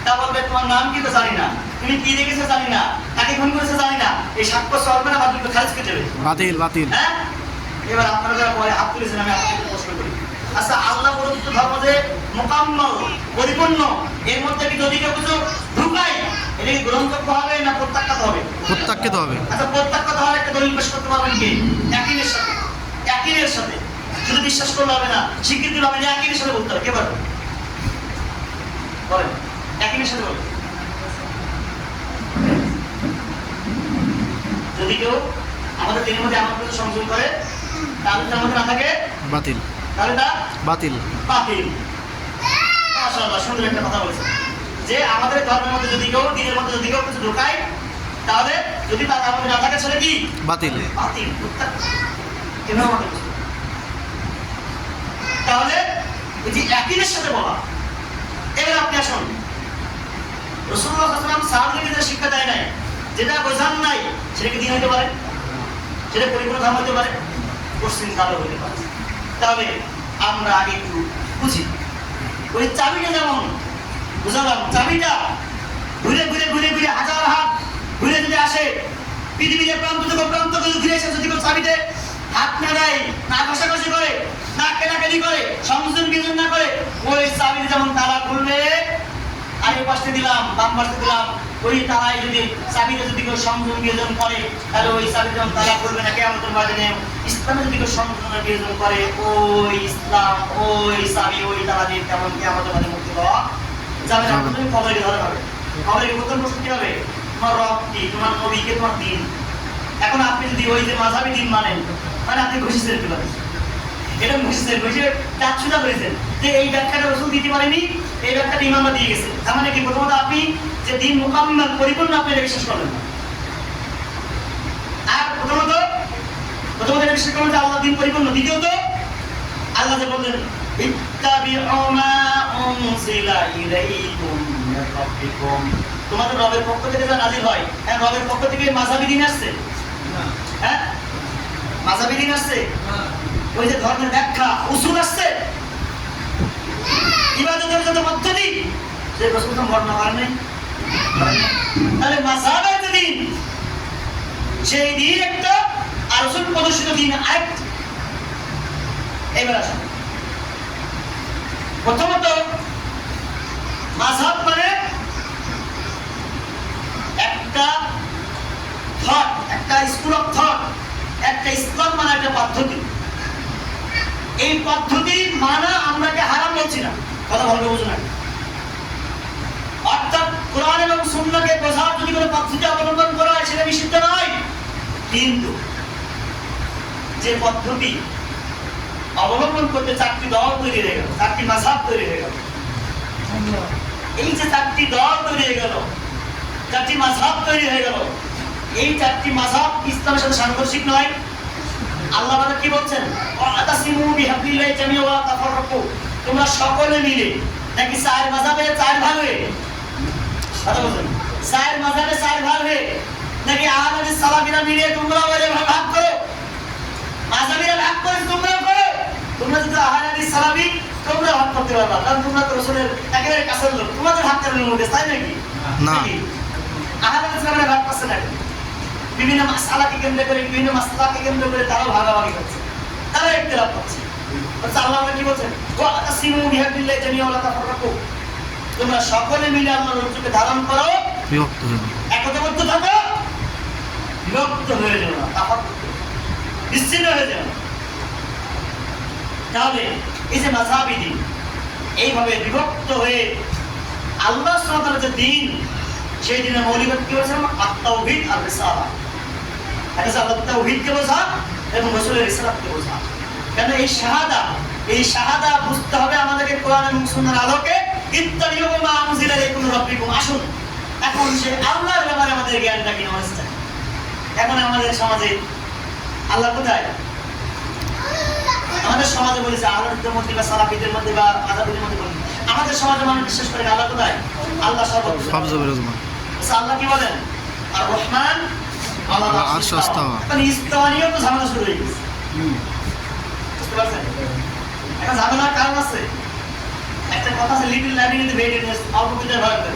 তা বলবে তোমার নাম কি তো জানি না, তুমি কি দেখেছো জানি না, তাকে খুন করেছো জানি না, এই সাক্ষ্য চলবে না, বাতিল খারিজ করে দেবে। বাতিল বাতিল। হ্যাঁ, এবার আপনারা যারা পরে হাত তুলেছেন, আমি আপনাকে প্রশ্ন করি, আচ্ছা আল্লাহ প্রদত্ত ধর্ম যে মোকাম্মল পরিপূর্ণ, এর মধ্যে কি যদি কেউ কিছু ঢুকাই, এটা কি গ্রহণযোগ্য হবে না প্রত্যাখ্যাত হবে? প্রত্যাখ্যাত হবে। আচ্ছা প্রত্যাখ্যাত হওয়ার একটা দলিল পেশ করতে পারবেন কি? ইয়াকিনের সাথে, ইয়াকিনের সাথে, শুধু বিশ্বাস করলে হবে না, স্বীকৃতি হবে না, ইয়াকিনের সাথে বলতে হবে। কে পারবে বলেন? ইয়াকিনের সাথে বলেন। যদি কেউ আমাদের দিনের মধ্যে আমার কিছু সংযোগ করে, তাহলে তার মধ্যে না থাকে বাতিল, তাহলে তা বাতিল বাতিল। মাশাআল্লাহ, সুন্দর একটা কথা বলেছেন যে আমাদের ধর্মের মধ্যে যদি কেউ, দিনের মধ্যে যদি কেউ কিছু ঢোকায়, তাহলে যদি তার মধ্যে না থাকে সেটা কি? বাতিল। বাতিল। এভাবে আমাদের বুঝতে হবে। তাহলে এই যে ইয়াকিনের সাথে বলা, এবার আপনি আসুন, রাসূলুল্লাহ সাল্লাল্লাহু আলাইহি ওয়াসাল্লাম সাহাবাদেরকে যে শিক্ষা দেয় নাই, যেটা বোঝান নাই, সেটা কি দিন হতে পারে? সেটা পরিপূর্ণ ধর্ম হতে পারে? পশ্চিম কালো হতে পারে। তাহলে আমরা আগে একটু বুঝি, ওই চাবিটা যেমন বুঝালাম, চাবিটা ঘুরে ঘুরে ঘুরে ঘুরে হাজার হাত ঘুরে যদি আসে, পৃথিবীতে প্রান্ত থেকে প্রান্ত ঘুরে এসে যদি কেউ চাবিতে হাত না দেয়, না ঘষাঘষি করে, না কেনাকানি করে, সংযোজন বিয়োজন না করে, ওই চাবিতে যেমন তালা খুলবে, আর এই পাশে দিলাম, বাম পাশে দিলাম, ওই তালায় যদি চাবিতে যদি কেউ সংযোজন বিয়োজন করে, তাহলে ওই চাবিতে যেমন তালা খুলবে না কিয়ামতের মাঠে। ইসলামে যদি কেউ সংযোজন বিয়োজন করে, ওই ইসলাম, ওই চাবি, ওই তালা দিয়ে তেমন কিয়ামতের মাঠে মুক্তি পাওয়া যাবে না। তুমি কবরে ধরা হবে, কবরে প্রথম প্রশ্ন কি হবে? তোমার রব কি, তোমার নবী কে, তোমার দিন। এখন আপনি যদি ওই যে মাযহাবী দিন মানেন, মানে আপনি ঘুষিছেন কিভাবে? এটা ঘুষিছেন, ঘুষে চাচ্ছুদা করেছেন যে এই ব্যাখ্যাটা রাসূল দিতে পারেনি, এই ব্যাখ্যাটা ইমামরা দিয়ে গেছে। তার মানে কি, প্রথমত আপনি যে দিন মুকাম্মাল পরিপূর্ণ, আপনি এটা বিশ্বাস করলেন না। আর প্রথমত এটা বিশ্বাস করলেন যে আল্লাহ দিন পরিপূর্ণ। দ্বিতীয়ত আল্লাহ যে বললেন ইত্তাবিউ মা উনজিলা ইলাইকুম মির রাব্বিকুম, তোমাদের রবের পক্ষ থেকে যা নাযিল হয়। হ্যাঁ, রবের পক্ষ থেকে মাযহাবী দিন আসছে না? হ্যাঁ, মাযহাবী দিন আসছে, ওই যে ধর্মের ব্যাখ্যা উসুল আসছে, ইবাদতের যত পদ্ধতি, যে রাসূল তো বর্ণনা করেন নাই। তাহলে মাযহাবের দিন, সেই দিন একটা, আর রাসূল প্রদর্শিত দিন আরেকটা। এবার আসুন, প্রথমত মাযহাব মানে একটা থট, একটা স্কুল অফ থট, একটা ইসলাম মানে একটা পদ্ধতি। এই পদ্ধতি মানা আমরাকে হারাম বলছি না, কথা ভালো বুঝুন। অর্থাৎ কোরআন এবং সুন্নাহকে বোঝার যদি কোনো পদ্ধতি অবলম্বন করা হয়, সেটা নিষিদ্ধ নয়। কিন্তু যে পদ্ধতি অবলম্বন করতে চারটি দল তৈরি হয়ে গেল, চারটি মাযহাব তৈরি হয়ে গেল, এই যে চারটি দল তৈরি হয়ে গেল, চারটি মাযহাব তৈরি হয়ে গেল, এই চারটি মাযহাব ইসলামের সাথে সাংঘর্ষিক নয়। আল্লাহ তাআলা কি বলছেন? ওয়াতাসিমু বিহাবলিল্লাহি জামিআ ওয়া তাফাররাকু, তোমরা সকলে মিলে, নাকি চার মাযহাবে চার ভাগ হয়ে, কথা বলছেন, চার মাযহাবে চার ভাগ হয়ে, নাকি আহলে হাদিস সালাফিরা মিলে তোমরা ওই ভাগ করো, মাযহাবিরা ভাগ করে তোমরা করো। তোমরা যদি আহলে হাদিস সালাফি, তোমরা ভাগ করতে পারবা, কারণ তোমরা তো রাসূলের একেবারে কাছের লোক, তোমাদের ভাগ করার মধ্যে তাই নাকি? না, আহলে হাদিস সালাফিরা ভাগ করছে না, বিভিন্ন মাসআলাকে কেন্দ্র করে, বিভিন্ন মাসলাকে কেন্দ্র করে তারাও ভাগাভাগি করছে, তারা ইখতিলাফ করছে। আল্লাহ কি বলছেন? ওয়াতাসিমু বিহাবলিল্লাহি জামিআ ওয়া লা তাফাররাকু, তোমরা সকলে মিলে আল্লাহর রজ্জুকে ধারণ করো, বিভক্ত হয়ে একতাবদ্ধ থাকো, বিভক্ত হয়ে যাও না। তাফাররাকু বিচ্ছিন্ন হয়ে যাবে। তাহলে এই যে মাযহাবী দিন এইভাবে বিভক্ত হয়ে আল্লাহ সুবহানাহু ওয়া তাআলার যে দিন, সেই দিনের মৌলিকত্ব কি বলেছেন? আত-তাওহীদ আর রিসালা। এটা হচ্ছে আল্লাহর তাওহীদকে বোঝা এবং রাসূলের রিসালাতকে বোঝা। কেন এই শাহাদা বুঝতে হবে আমাদেরকে কোরআন এবং সুন্নাহর আলোকে। ইত্তাবিউ মা উনজিলা ইলাইকুম মির রাব্বিকুম। আসুন এখন সে আল্লাহর ব্যাপারে আমাদের জ্ঞানটা কি নলেজ চাই। এখন আমাদের সমাজে আল্লাহ কোথায়? আমাদের সমাজে বলেছে আহলুদের মধ্যে বা সালাফিদের মধ্যে বা মাযহাবিদের মধ্যে বলেছে, আমাদের সমাজে মানুষ বিশ্বাস করে আল্লাহ কোথায়? আল্লাহ সর্বত্র। সব জবরদমান। আচ্ছা, আল্লাহ কি বলেন? আর রহমান আল্লাহ আরশ ইস্তাওয়া। এখন ইস্তাওয়া নিয়েও তো ঝামেলা শুরু হয়ে গেছে। বুঝতে পারছেন? একটা ঝামেলার কারণ আছে। একটা কথা আছে, little learning in the various, অল্প বিদ্যার ভয়ঙ্কর।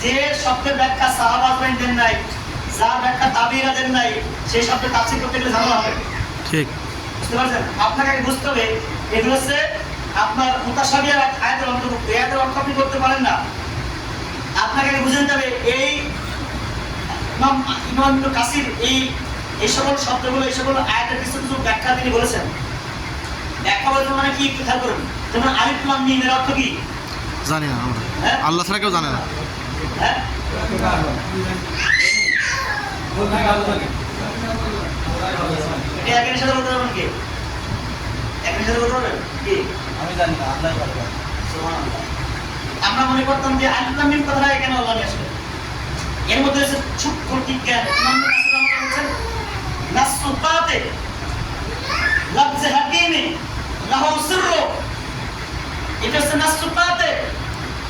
যে শব্দের ব্যাখ্যা সাহাবাগণ দেন নাই, যার ব্যাখ্যা তাবিঈরা দেন নাই, সেই শব্দের তাফসীর করতে গেলে ঝামেলা হবে। ঠিক। বুঝতে পারছেন? আপনাকে আগে বুঝতে হবে এগুলো হচ্ছে আপনার মুতাশাবিহ আয়াতের অন্তর্ভুক্ত। এই আয়াতের অর্থ আপনি করতে পারেন না। আপনাকে আগে বুঝে নিতে হবে এই ইমাম ইবনে কাসির এই সকল শব্দগুলো, এই সকল আয়াতের কিছু কিছু ব্যাখ্যা তিনি বলেছেন। ব্যাখ্যা বলতে মানে কি একটু খেয়াল করুন। যেমন আলিফ লাম মিম এর অর্থ কি? জানি না আমরা। হ্যাঁ? আল্লাহ ছাড়া কেউ জানে না। হ্যাঁ? এটা একের সাথে বলতে পারবেন কি? একের সাথে বলতে পারবেন কি? আমি জানি না, আল্লাহ পারবে। সুবহানাল্লাহ। আমরা মনে করতাম যে আলিফ লাম মিম কথাটা কেন আল্লাহ নিয়ে আসলেন? এর মধ্যে আছে সূক্ষ্ম বিজ্ঞান। ইমাম কাসির রহমাতুল্লাহ বলেছেন নাসসু কাতে লফজ হাকিমে লাহু সিররু। এটা হচ্ছে নাসসু কাতে,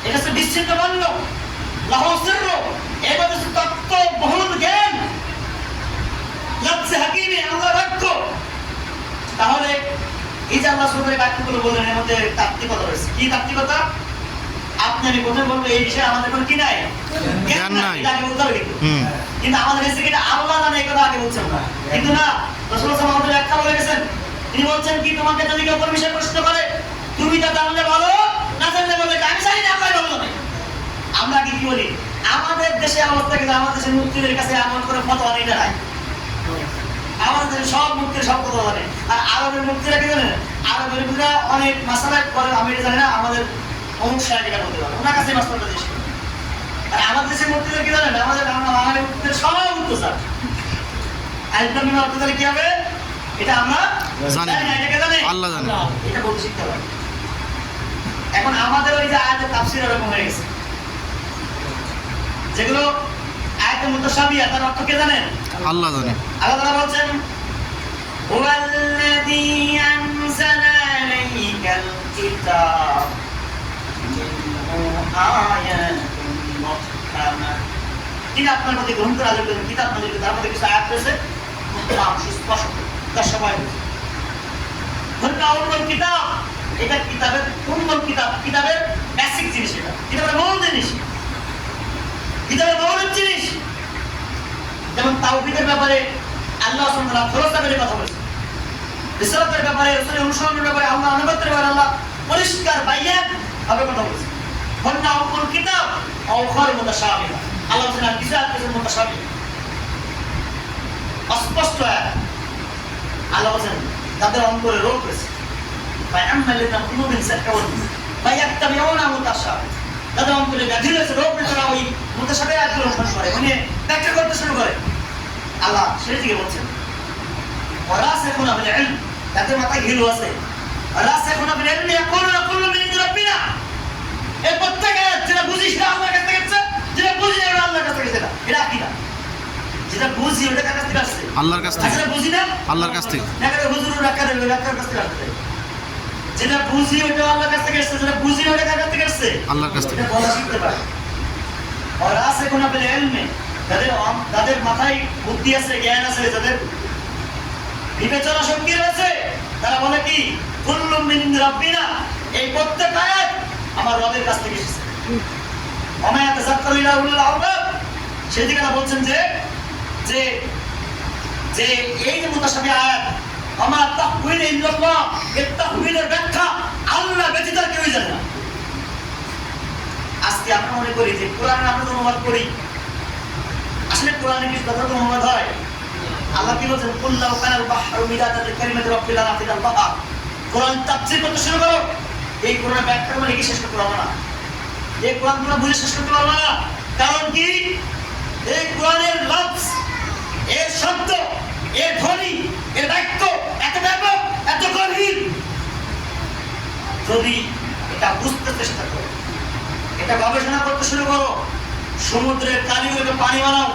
এটা হচ্ছে বিচ্ছিন্ন বর্ণ। লাহু সিররু, এর মধ্যে আছে তত্ত্ব বহুল জ্ঞান। লফজ হাকিমে আল্লাহ বাক্য। তাহলে এই যে আল্লাহ সুবহানাহু ওয়া তাআলা বাক্যগুলো বললেন, এর মধ্যে তাত্ত্বিকতা রয়েছে। কি তাত্ত্বিকতা? আপনি আমি প্রথমে বলবো এই বিষয়ে আমাদের কোনো কি নাই? জ্ঞান নাই। এটা আগে বলতে হবে কিন্তু। হুম। কিন্তু আমাদের কাছে এটা আল্লাহ জানে, এই কথা আগে বলছেন না। কিন্তু না, রাসূল সাল্লাল্লাহু আলাইহি ওয়াসাল্লাম আমাদের ব্যাখ্যা বলে গেছেন। তিনি বলছেন কি, তোমাকে যদি কেউ কোনো বিষয়ে প্রশ্ন করে, তুমি তা জানলে বলো, না জানলে বলো আমি জানি না, আল্লাহ বললো না। আমরা কি বলি? আমাদের দেশে অবস্থা কিন্তু আমাদের দেশের মুফতিদের কাছে এমন করে ফতোয়া নেই নাই। আমাদের দেশে সব মুফতির সব কথা জানে। আর আরবের মুফতিরা কি জানেন? আরবের মুফতিরা অনেক মাসালা করে, আমি এটা জানি না, আমাদের অমুক সাহেব এটা বলতে পারে, ওনার কাছে মাসালাটা জিজ্ঞেস করি। আর আমাদের দেশের মুফতিদের কি জানেন? আমাদের বাঙালি মুফতিদের সব উত্তর স্যার। আলিফ লাম অর্থ তাহলে কি হবে? এটা আমরা জানি জানি না, এটা কে জানে? আল্লাহ জানে। এটা বলতে শিখতে হবে। এখন আমাদের ওই যে আয়াতের তাফসীর এরকম হয়ে গেছে, যেগুলো আয়াতে মুতাশাবিহা, তার অর্থ কে জানেন? আল্লাহ জানে। আল্লাহ তাআলা বলছেন হুয়াল্লাযী আনজালা আলাইকাল কিতাব মিনহু আয়াতুন মুহকামাত। তিনি আপনার মধ্যে গ্রন্থ নাযিল করেন, কিতাব নাযিল করেন, তার মধ্যে কিছু আয়াত রয়েছে মুহকাম, সুস্পষ্ট, তার সবাই উম্মুল কিতাব। এটা কিতাবের উম্মুল কিতাব, কিতাবের বেসিক জিনিস, এটা কিতাবের মূল জিনিস, কিতাবের মৌলিক জিনিস। যেমন তাওহীদের ব্যাপারে আল্লাহ সুবহানাহু ওয়া তাআলা খোলাসা করে কথা বলেছেন। রিসালাতের ব্যাপারে, রাসূলের অনুসরণের ব্যাপারে, আল্লাহ আনুগত্যের ব্যাপারে আল্লাহ পরিষ্কার বাইয়ান ভাবে কথা বলেছেন। হুন্না উম্মুল কিতাব আও খার মুতাশাবিহা। আল্লাহ বলেছেন কিছু আয়াত কিছু মুতাশাবিহ, অস্পষ্ট আয়াত। আল্লাহ বলেছেন তাদের অন্তরে রোগ রয়েছে। ফায়াম্মালিনা কুলুবিন সাকাউন ফায়াত্তাবিউনা মুতাশাবিহ। তাদের অন্তরে ব্যাধি রয়েছে, রোগ রয়েছে, তারা ওই মুতাশাবিহ আয়াতগুলো অনুসরণ করে, মানে ব্যাখ্যা করতে শুরু করে। আল্লাহ সেদিকে বলছেন ওয়ারাসিখুনা ফিল ইলম, তাদের মাথায় ঘিলু আছে। ওয়ারাসিখুনা ফিল ইলমি ইয়াকুলুনা কুল্লু মিন ইনদি রাব্বিনা। এই প্রত্যেকে যেটা বুঝি সেটা আল্লাহর কাছ থেকে এসেছে, যেটা বুঝি না ওটা আল্লাহর কাছ থেকে এসেছে। এটা আকীদা। যেটা বুঝি ওটা কার কাছ থেকে আসছে? আল্লাহর কাছ থেকে। যেটা বুঝি না আল্লাহর কাছ থেকে। না করে হুজুর রাখা দেবে, রাখার কাছ থেকে আসছে। যেটা বুঝি ওটা আল্লাহর কাছ থেকে এসেছে, যেটা বুঝি না ওটা কার কাছ থেকে আসছে? আল্লাহর কাছ থেকে। এটা বলা শিখতে পারে। ওয়ারাসিখুনা ফিল ইলমি, যাদের মাথায় বুদ্ধি আছে, জ্ঞান আছে, যাদের বিবেচনা শক্তি রয়েছে, তারা বলে কি কুল্লু মিন রাব্বিনা, এই প্রত্যেক আয়াত আমার রবের কাছ থেকে এসেছে। ওমা ইয়াতাযাক্কারু ইল্লা উলুল আলবাব। সেদিকে না বলছেন যে যে যে এই যে মুতাশাবিহ আয়াত, ওমা তাহউইল ইল্লাল্লাহ, এই তাহউইলের ব্যাখ্যা আল্লাহ ব্যতীত আর কেউই জানে না। আজকে আমরা মনে করি যে কোরআন আমরা অনুবাদ করি, আসলে কোরআনে কি কথা অনুবাদ হয়? আল্লাহ কি বলছেন কুল্লাহু কানাল বাহরু মিদাদান লিকালিমাতি রাব্বিল আলামিন বাহর। কোরআন তাফসীর করতে শুরু করো, এই কোরআন ব্যাখ্যা করে লিখে শেষ করতে পারবো না, এই কোরআন তোমরা বুঝে শেষ করতে পারবো না। কারণ কি এই কোরআনের লফজ, এর শব্দ, এর ধ্বনি, এর বাক্য এত ব্যাপক, এত গভীর। যদি এটা বুঝতে চেষ্টা করো, এটা গবেষণা করতে শুরু করো, সমুদ্রের কালিগুলোকে পানি বানাও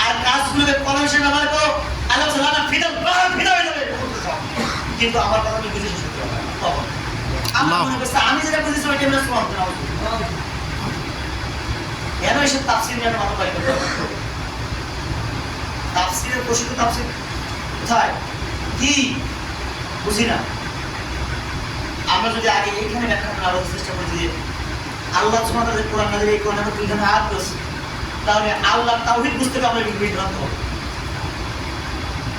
আর গাছগুলোকে কলম হিসেবে ব্যবহার করো, আল্লাহ সুবহানাহু ওয়া তাআলা ফিদা হয়ে যাবে। কিন্তু আমার কথা তুমি বুঝে শেষ করতে পারবে না। তখন আমার মনে করছে আমি যেটা বুঝেছি ওইটা আমরা শুনতে না। কেন এসব তাফসীর নিয়ে মাথা পাই করতে হবে? তাফসীরের প্রসিদ্ধ তাফসীর কোথায় কি বুঝি না। আমরা যদি আগে এইখানে ব্যাখ্যা করার চেষ্টা করি যে আল্লাহ সুবহানাহু ওয়া তাআলা কোরআন নাযিল এই কোরআনের মধ্যে দুইখানে আয়াত আছে, তাহলে আল্লাহ তাওহীদ বুঝতে গেলে আমরা বিভ্রান্ত হব।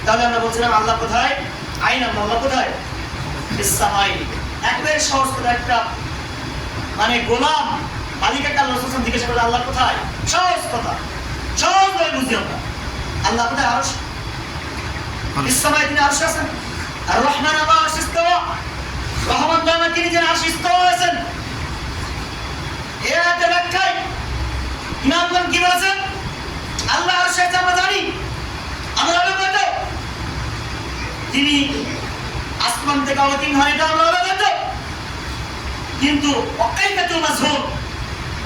তাহলে আমরা বলছিলাম আল্লাহ কোথায়? আইন আল্লাহ কোথায়? ইসসামাই। একবারে সহজ করে একটা মানে গোলাম মালিকাকে আল্লাহ রাসূল জিজ্ঞাসা করলে আল্লাহ কোথায়? সহজ কথা, সহজ ভাবে বুঝি আমরা। আল্লাহ কোথায়? আরশ। ইসসামাই তিনি আরশ আছেন। আর রহমান আল্লাহ আরশ ইস্তাওয়া। রহমান নামে তিনি যে আরশ ইস্তাওয়া আছেন। এর আয়াতের ব্যাখ্যায় ইমামগণ কি বলেছেন? আল্লাহ আরশে আছে আমরা জানি, আমরা অবগত। তিনি আসমান থেকে অবতীর্ণ হন এটা আমরা অবগত। কিন্তু অকাইফাতুল মাজহুর,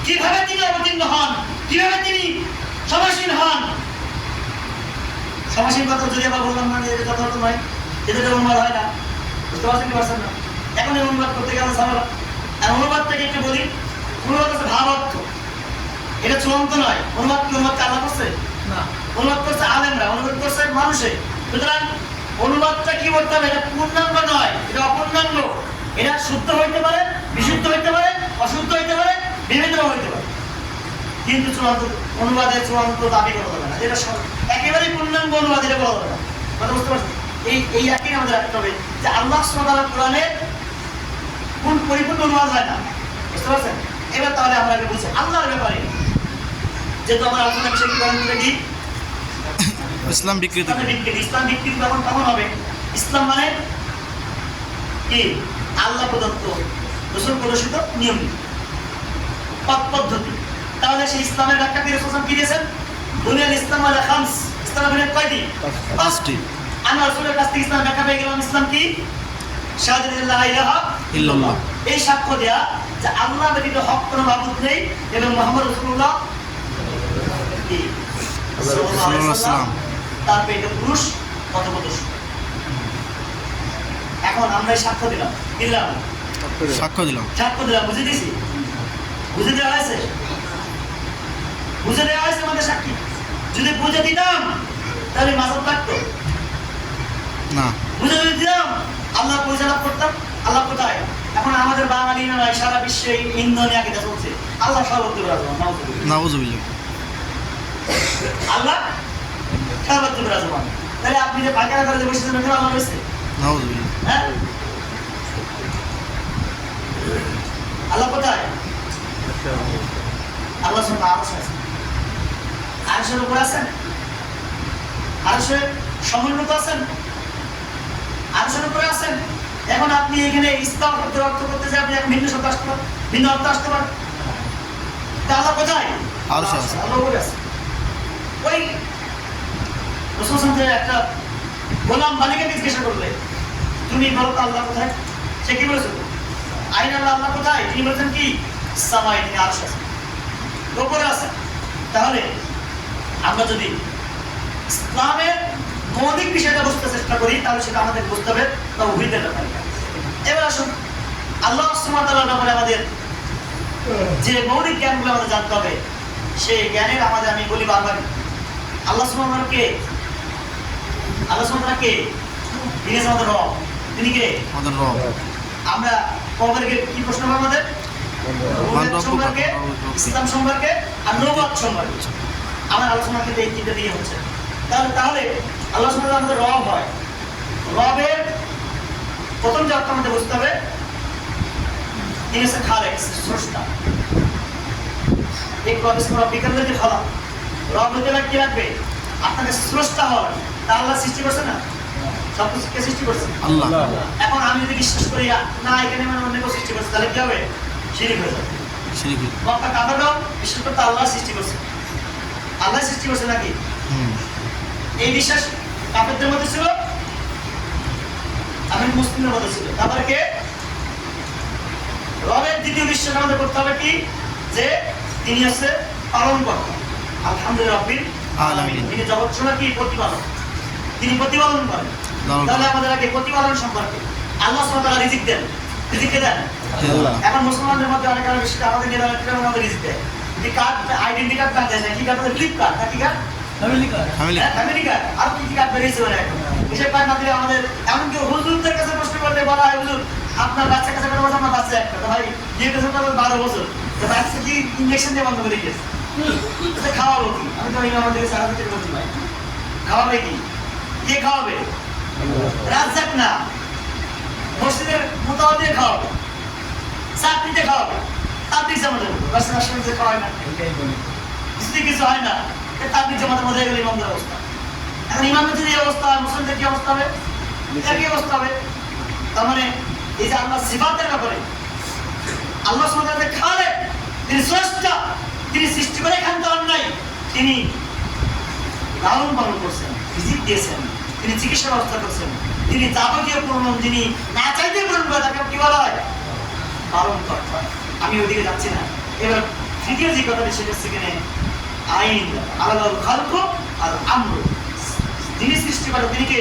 কিভাবে তিনি অবতীর্ণ হন, কিভাবে তিনি সমাসীন হন, সমাসীন কথা যদি আবার বললাম না যে এটা যথার্থ নয়, এটা অনুবাদ হয় না, বুঝতে পারছেন কি পারছেন না? এখন এই অনুবাদ করতে গেলে ঝামেলা। আর অনুবাদ থেকে একটু বলি, অনুবাদ হচ্ছে ভাব অর্থ, এটা চূড়ান্ত নয়। অনুবাদ কি অনুবাদ আল্লাহ করছে না, অনুবাদ করছে আলেমরা, অনুবাদ করছে মানুষে। সুতরাং অনুবাদটা কি করতে হবে? এটা পূর্ণাঙ্গ নয়, এটা অপূর্ণাঙ্গ। এটা শুদ্ধ হইতে পারে, বিশুদ্ধ হইতে পারে, অশুদ্ধ হইতে পারে, বিভিন্ন হইতে পারে, কিন্তু চূড়ান্ত অনুবাদের চূড়ান্ত দাবি করা যাবে না। এটা একেবারেই পূর্ণাঙ্গ অনুবাদ এটা বলা যাবে না। কথা বুঝতে পারছেন? এই একই আমাদের রাখতে হবে যে আল্লাহ সুবহানাহু ওয়া তাআলা কোরআনে কোন পরিপূর্ণ অনুবাদ হয় না। বুঝতে পারছেন? এবার তাহলে আমরা আগে বুঝি আল্লাহর ব্যাপারে, যেহেতু আমার আলোচনা বিষয় কি করেন কি ইসলাম বিকৃতি। ইসলাম বিকৃতি কখন হবে? ইসলাম মানে কি? আল্লাহ প্রদত্ত, রাসূল প্রদর্শিত নিয়ম পদ্ধতি। তাহলে সেই ইসলামের ব্যাখ্যা কি রাসূল কি দিয়েছেন? দুনিয়ার ইসলাম আলা খামস, ইসলামের বুনিয়াদ কয়টি? পাঁচটি। আমরা রাসূলের কাছ থেকে ইসলাম ব্যাখ্যা পেয়ে গেলাম। ইসলাম কি? শাহাদাতু লা ইলাহা ইল্লাল্লাহ, এই সাক্ষ্য দেয়া যে আল্লাহ ব্যতীত হক কোনো মাবুদ নেই এবং মুহাম্মদ রাসূলুল্লাহ সাল্লাল্লাহু আলাইহি ওয়াসাল্লাম তার পেটে পুরুষ পথপ্রদর্শক। এখন আমরা সাক্ষ্য দিলাম, সাক্ষ্য দিলাম, বুঝে দিয়েছি, বুঝে দেওয়া হয়েছে, বুঝে দেওয়া হয়েছে আমাদের সাক্ষী। যদি বুঝে দিতাম তাহলে মাজার থাকতো না, বুঝে যদি দিতাম আল্লাহ পরিচালনা করতাম। আল্লাহ কোথায়? এখন আমাদের বাঙালি নয়, সারা বিশ্বে ইন্ধনে আকিদা চলছে আল্লাহ সর্বত্র বিরাজমান। নাউযুবিল্লাহ, আল্লাহ সর্বত্র বিরাজমান। তাহলে আপনি যে পায়খানা করে বসেছেন ওখানে আল্লাহ রয়েছে? নাউযুবিল্লাহ, হ্যাঁ, আল্লাহ কোথায়? আল্লাহ সুবহানাহু ওয়া তাআলা আরশের উপর আছেন, আরশের সমুন্নত আছেন, আরশের উপরে আছেন। এখন আপনি এখানে ইসলাম শব্দের অর্থ করতে যে আপনি এক ভিন্ন শব্দ আসতে পারেন, ভিন্ন অর্থ আসতে পারেন। আল্লাহ কোথায়? আরশে আছে, আল্লাহ উপরে আছে। ওই রাসূল সাল্লাল্লাহু একটা গোলাম মালিককে জিজ্ঞাসা করলে তুমি বলো তো আল্লাহ কোথায়? সে কি বলেছে? আইন আল্লাহ, আল্লাহ কোথায়? তিনি বলেছেন কি? সামাই, তিনি আরশে আছেন, উপরে আছেন। তাহলে আমরা যদি ইসলামের মৌলিক বিষয়টা বুঝতে চেষ্টা করি তাহলে সেটা আমাদের বুঝতে হবে তাওহীদের ব্যাপারে। এবার আসুন আল্লাহ সুবহানাহু ওয়া তাআলার ব্যাপারে আমাদের যে মৌলিক জ্ঞানগুলো আমাদের জানতে হবে, সেই জ্ঞানের আমাদের আমি বলি বারবার আল্লাহ সুবহানাহু ওয়া তাআলা কে? আল্লাহ সুবহানাহু ওয়া তাআলা কে? তিনি আমাদের রব। তিনি কে? আমাদের রব। আমরা কবরকে কি প্রশ্ন হবে আমাদের? সম্পর্কে, ইসলাম সম্পর্কে আর নবুয়ত সম্পর্কে আমার আলোচনা কিন্তু এই তিনটা দিয়ে হচ্ছে। তাহলে আল্লাহ সুবহানাহু ওয়া তাআলা আমাদের রব হয়। রবের প্রথম যে অর্থ আমাদের বুঝতে হবে তিনি হচ্ছে খালেক, স্রষ্টা। এই রব ইসমুর রব্বিকাল্লাযী খালাক, রব হতে কি রাখবে? আপনাকে স্রষ্টা হওয়ার তা আল্লাহ সৃষ্টি করছে না? সব কিছু কে সৃষ্টি করছে? আল্লাহ। এখন আমি যদি বিশ্বাস করি না এখানে মানে অন্য কেউ সৃষ্টি করছে, তাহলে কি হবে? শিরিক হয়ে যাবে। শিরিক। মক্কা কাবাটাও বিশ্বাস করতে আল্লাহ সৃষ্টি করছে, আল্লাহ সৃষ্টি করছে নাকি? হুম। এই বিশ্বাস কাফেরদের মধ্যে ছিল, আমি মুসলিমদের মধ্যে ছিল। তারপরে কে? রবের দ্বিতীয় বিশ্বাস আমাদের করতে হবে কি, যে তিনি হচ্ছে পালন কর্তা, আলহামদুলিল্লাহ রাব্বিল আলামিন। তিনি জগৎ সৃষ্টির কি প্রতিপালক, তিনি প্রতিপালন করেন। তাহলে আমাদের আগে প্রতিপালন সম্পর্কে আল্লাহ সুবহানাহু ওয়া তাআলা রিজিক দেন, রিজিক কে দেন? আল্লাহ। এখন মুসলমানদের মধ্যে অনেক অনেক বিষয় আমাদের নিরাপত্তার মধ্যে রিজিক দেয়। এই কার্ড আইডেন্টি কার্ড না দেয় না, কি কার্ড? ফ্লিপ কার্ড নাকি কার্ড? ফ্যামিলি। Family card. আর কি কার্ড বেরিয়েছে বলে এখন এসব কার্ড না দিলে আমাদের এমনকি হুজুরদের কাছে প্রশ্ন করলে বলা হয়, হুজুর আপনার বাচ্চা কাছে কত বছর? আমার বাচ্চা একটা। তো ভাই বিয়ে কাছে 12 বছর, তো বাচ্চা কি ইনজেকশন দিয়ে বন্ধ করে দিয়েছে? খাওয়াবো কি? আমি তো আমাদের থেকে সারা দিতে বলছি ভাই, খাওয়াবে কি? কে খাওয়াবে? রাজ্জাক না, মসজিদের মোতাওয়া দিয়ে খাওয়াবে, চাকরিতে খাওয়াবে, তাবলিগ জামাতের মতো বাচ্চা রাষ্ট্রপতি খাওয়ায় না, কিছু হয় না, তাবলিগ জামাতের মধ্যে গেলে ইমামদের অবস্থা। এখন ইমামের যদি অবস্থা হয়, মুসলিমদের কি অবস্থা হবে? একই অবস্থা হবে। তার মানে এই যে আল্লাহ সিফাতের ব্যাপারে আল্লাহ সুবহানাহু ওয়া তাআলা খালেক, তিনি স্রষ্টা, তিনি সৃষ্টি করে খান্ত অন্যায়, তিনি লালন পালন করছেন, রিজিক দিয়েছেন, তিনি চিকিৎসা ব্যবস্থা করছেন, তিনি যাবতীয় পূরণ, যিনি না চাইতে পূরণ করে, তাকে কি বলা হয়? পালন কর্তা। আমি ওইদিকে যাচ্ছি না। এবার তৃতীয় যে কথাটি সেটা সেখানে আইন, আলাদা খালক আর আমর, যিনি সৃষ্টি করে তিনি কে?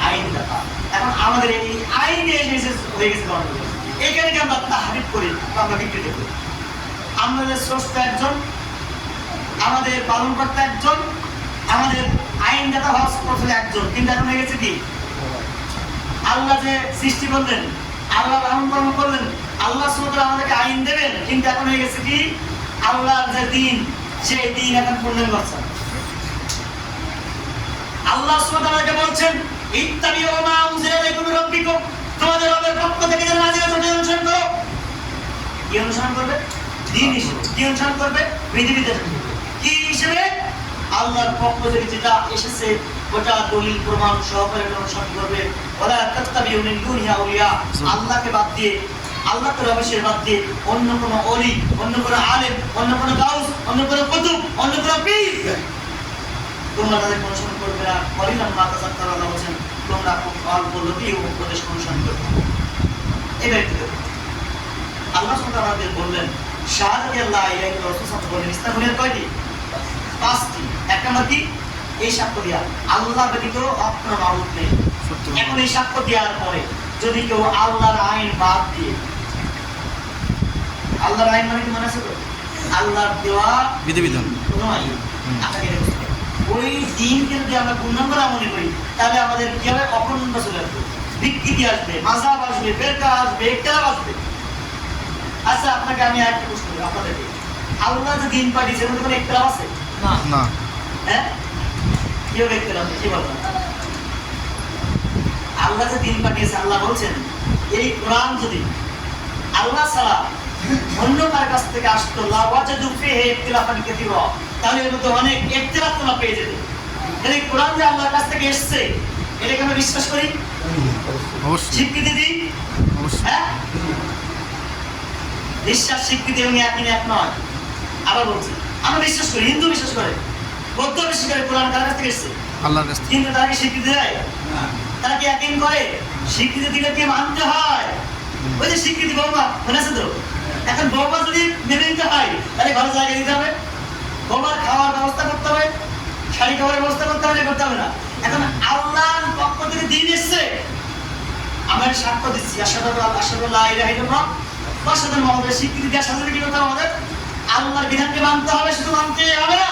আইনদাতা। এখন আমাদের এই আইনে এসে হয়ে গেছে গণ্ডগোল। এখানে কি আমরা তাহরিফ করি, আমরা বিকৃতি করি। আমাদের স্রষ্টা একজন, আমাদের পালনকর্তা একজন, আমাদের আইনদাতা হওয়া একজন, কিন্তু এখন হয়ে গেছে কি, আল্লাহ যে সৃষ্টি করলেন, আল্লাহ লালন পালন করলেন, আল্লাহ সুবহানাহু ওয়া তাআলা আমাদেরকে আইন দেবেন, কিন্তু এখন হয়ে গেছে কি, আল্লাহর যে দিন, সেই দিন এখন পূর্ণাঙ্গ করছেন। আল্লাহ সুবহানাহু ওয়া তাআলা বলছেন, ইত্তাবিউ মা উনজিলা ইলাইকুম মির রাব্বিকুম, তোমাদের রবের পক্ষ থেকে যা নাযিল হয়েছে সেটা অনুসরণ করো। কি অনুসরণ করবে? দিন হিসেবে। কি অনুসরণ করবে? বিধিবিধান কি হিসেবে? আল্লাহর পক্ষ থেকে যেটা এসেছে ওটা দলিল প্রমাণ সহকারে অনুসরণ করবে। ওয়ালা তাত্তাবিউ মিন দুনিয়া আউলিয়া, আল্লাহকে বাদ দিয়ে, আল্লাহকে রবের বাদ দিয়ে অন্য কোন ওলি, অন্য কোন আলেম, অন্য কোন গাউস, অন্য কোন কুতুব, অন্য কোন পীর তোমরা তাদের অনুসরণ করবে না। কলিলাম মা তাযাক্কারুন, আল্লাহ বলেন তোমরা খুব অল্প লোকই উপদেশ অনুসরণ করবে। এই ব্যক্তিগত আল্লাহ সুবহানাহু ওয়া তাআলা বললেন শাহাদাতি আল্লাহ ইলাহা ইল্লাল্লাহ, রাসূল বলেন ইসলামের কয়টি? 5টি। এক নম্বর কি? এই সাক্ষ্য দেয়া আল্লাহ ব্যতীত অপর মাবুদ নেই। এখন এই সাক্ষ্য দেওয়ার পরে যদি কেউ আল্লাহর আইন বাদ দিয়ে, আল্লাহর আইন মানে কি মনে আছে তো? আল্লাহর দেওয়া বিধিবিধান, কোনো আইন, আপনাকে ওই দিনকে যদি আমরা পূর্ণাঙ্গ না মনে করি, তাহলে আমাদের কি হবে? অপূর্ণ চলে আসবে, বিকৃতি আসবে, মাযহাব আসবে, ফিরকা আসবে, ইখতিলাফ আসবে। আচ্ছা আপনাকে আমি একটা প্রশ্ন করি আপনাদেরকে, আল্লাহ যে দিন পাঠিয়েছে এর মধ্যে কোনো ইখতিলাফ আছে? না না। হ্যাঁ, কি হবে ইখতিলাফ? কি বলবেন? আল্লাহ যে দিন পাঠিয়েছে, আল্লাহ বলছেন এই কোরআন যদি আল্লাহ ছাড়া অন্য কার কাছ থেকে আসতো, লা ওয়াজাদু ফিহি ইখতিলাফান কাসীরা, তাহলে এর মধ্যে অনেক ইখতিলাফ তোমরা পেয়ে যেতে। এই কোরআন যে আল্লাহর কাছ থেকে এসেছে, এটাকে আমরা বিশ্বাস করি, অবশ্যই স্বীকৃতি দিই। অবশ্যই। হ্যাঁ, বিশ্বাস স্বীকৃতি এবং একই এক নয়। আবার বলছি, আমরা বিশ্বাস করি, হিন্দু বিশ্বাস করে, বৌদ্ধ বিশ্বাস করে, কোরআন কার কাছ থেকে এসেছে? আল্লাহর কাছ থেকে। কিন্তু তারা কি স্বীকৃতি দেয়? তারা কি একই করে? স্বীকৃতি দিলে কি মানতে হয়? ওই যে স্বীকৃতি বৌমা মনে আছে তো? এখন বৌমা যদি মেনে নিতে হয়, তাহলে ঘরে জায়গা দিতে হবে, বৌমার খাওয়ার ব্যবস্থা করতে হবে, শাড়ি খাওয়ার ব্যবস্থা করতে হবে, করতে হবে না? এখন আল্লাহর পক্ষ থেকে দিন এসছে, আমরা সাক্ষ্য দিচ্ছি আশহাদু আল্লা ইলাহা ইল্লাল্লাহ ওয়া আশহাদু আন্না মুহাম্মাদান, স্বীকৃতি দেওয়ার সাথে কি করতে হবে? আমাদের আল্লাহর বিধানকে মানতে হবে, শুধু মানতে হবে না,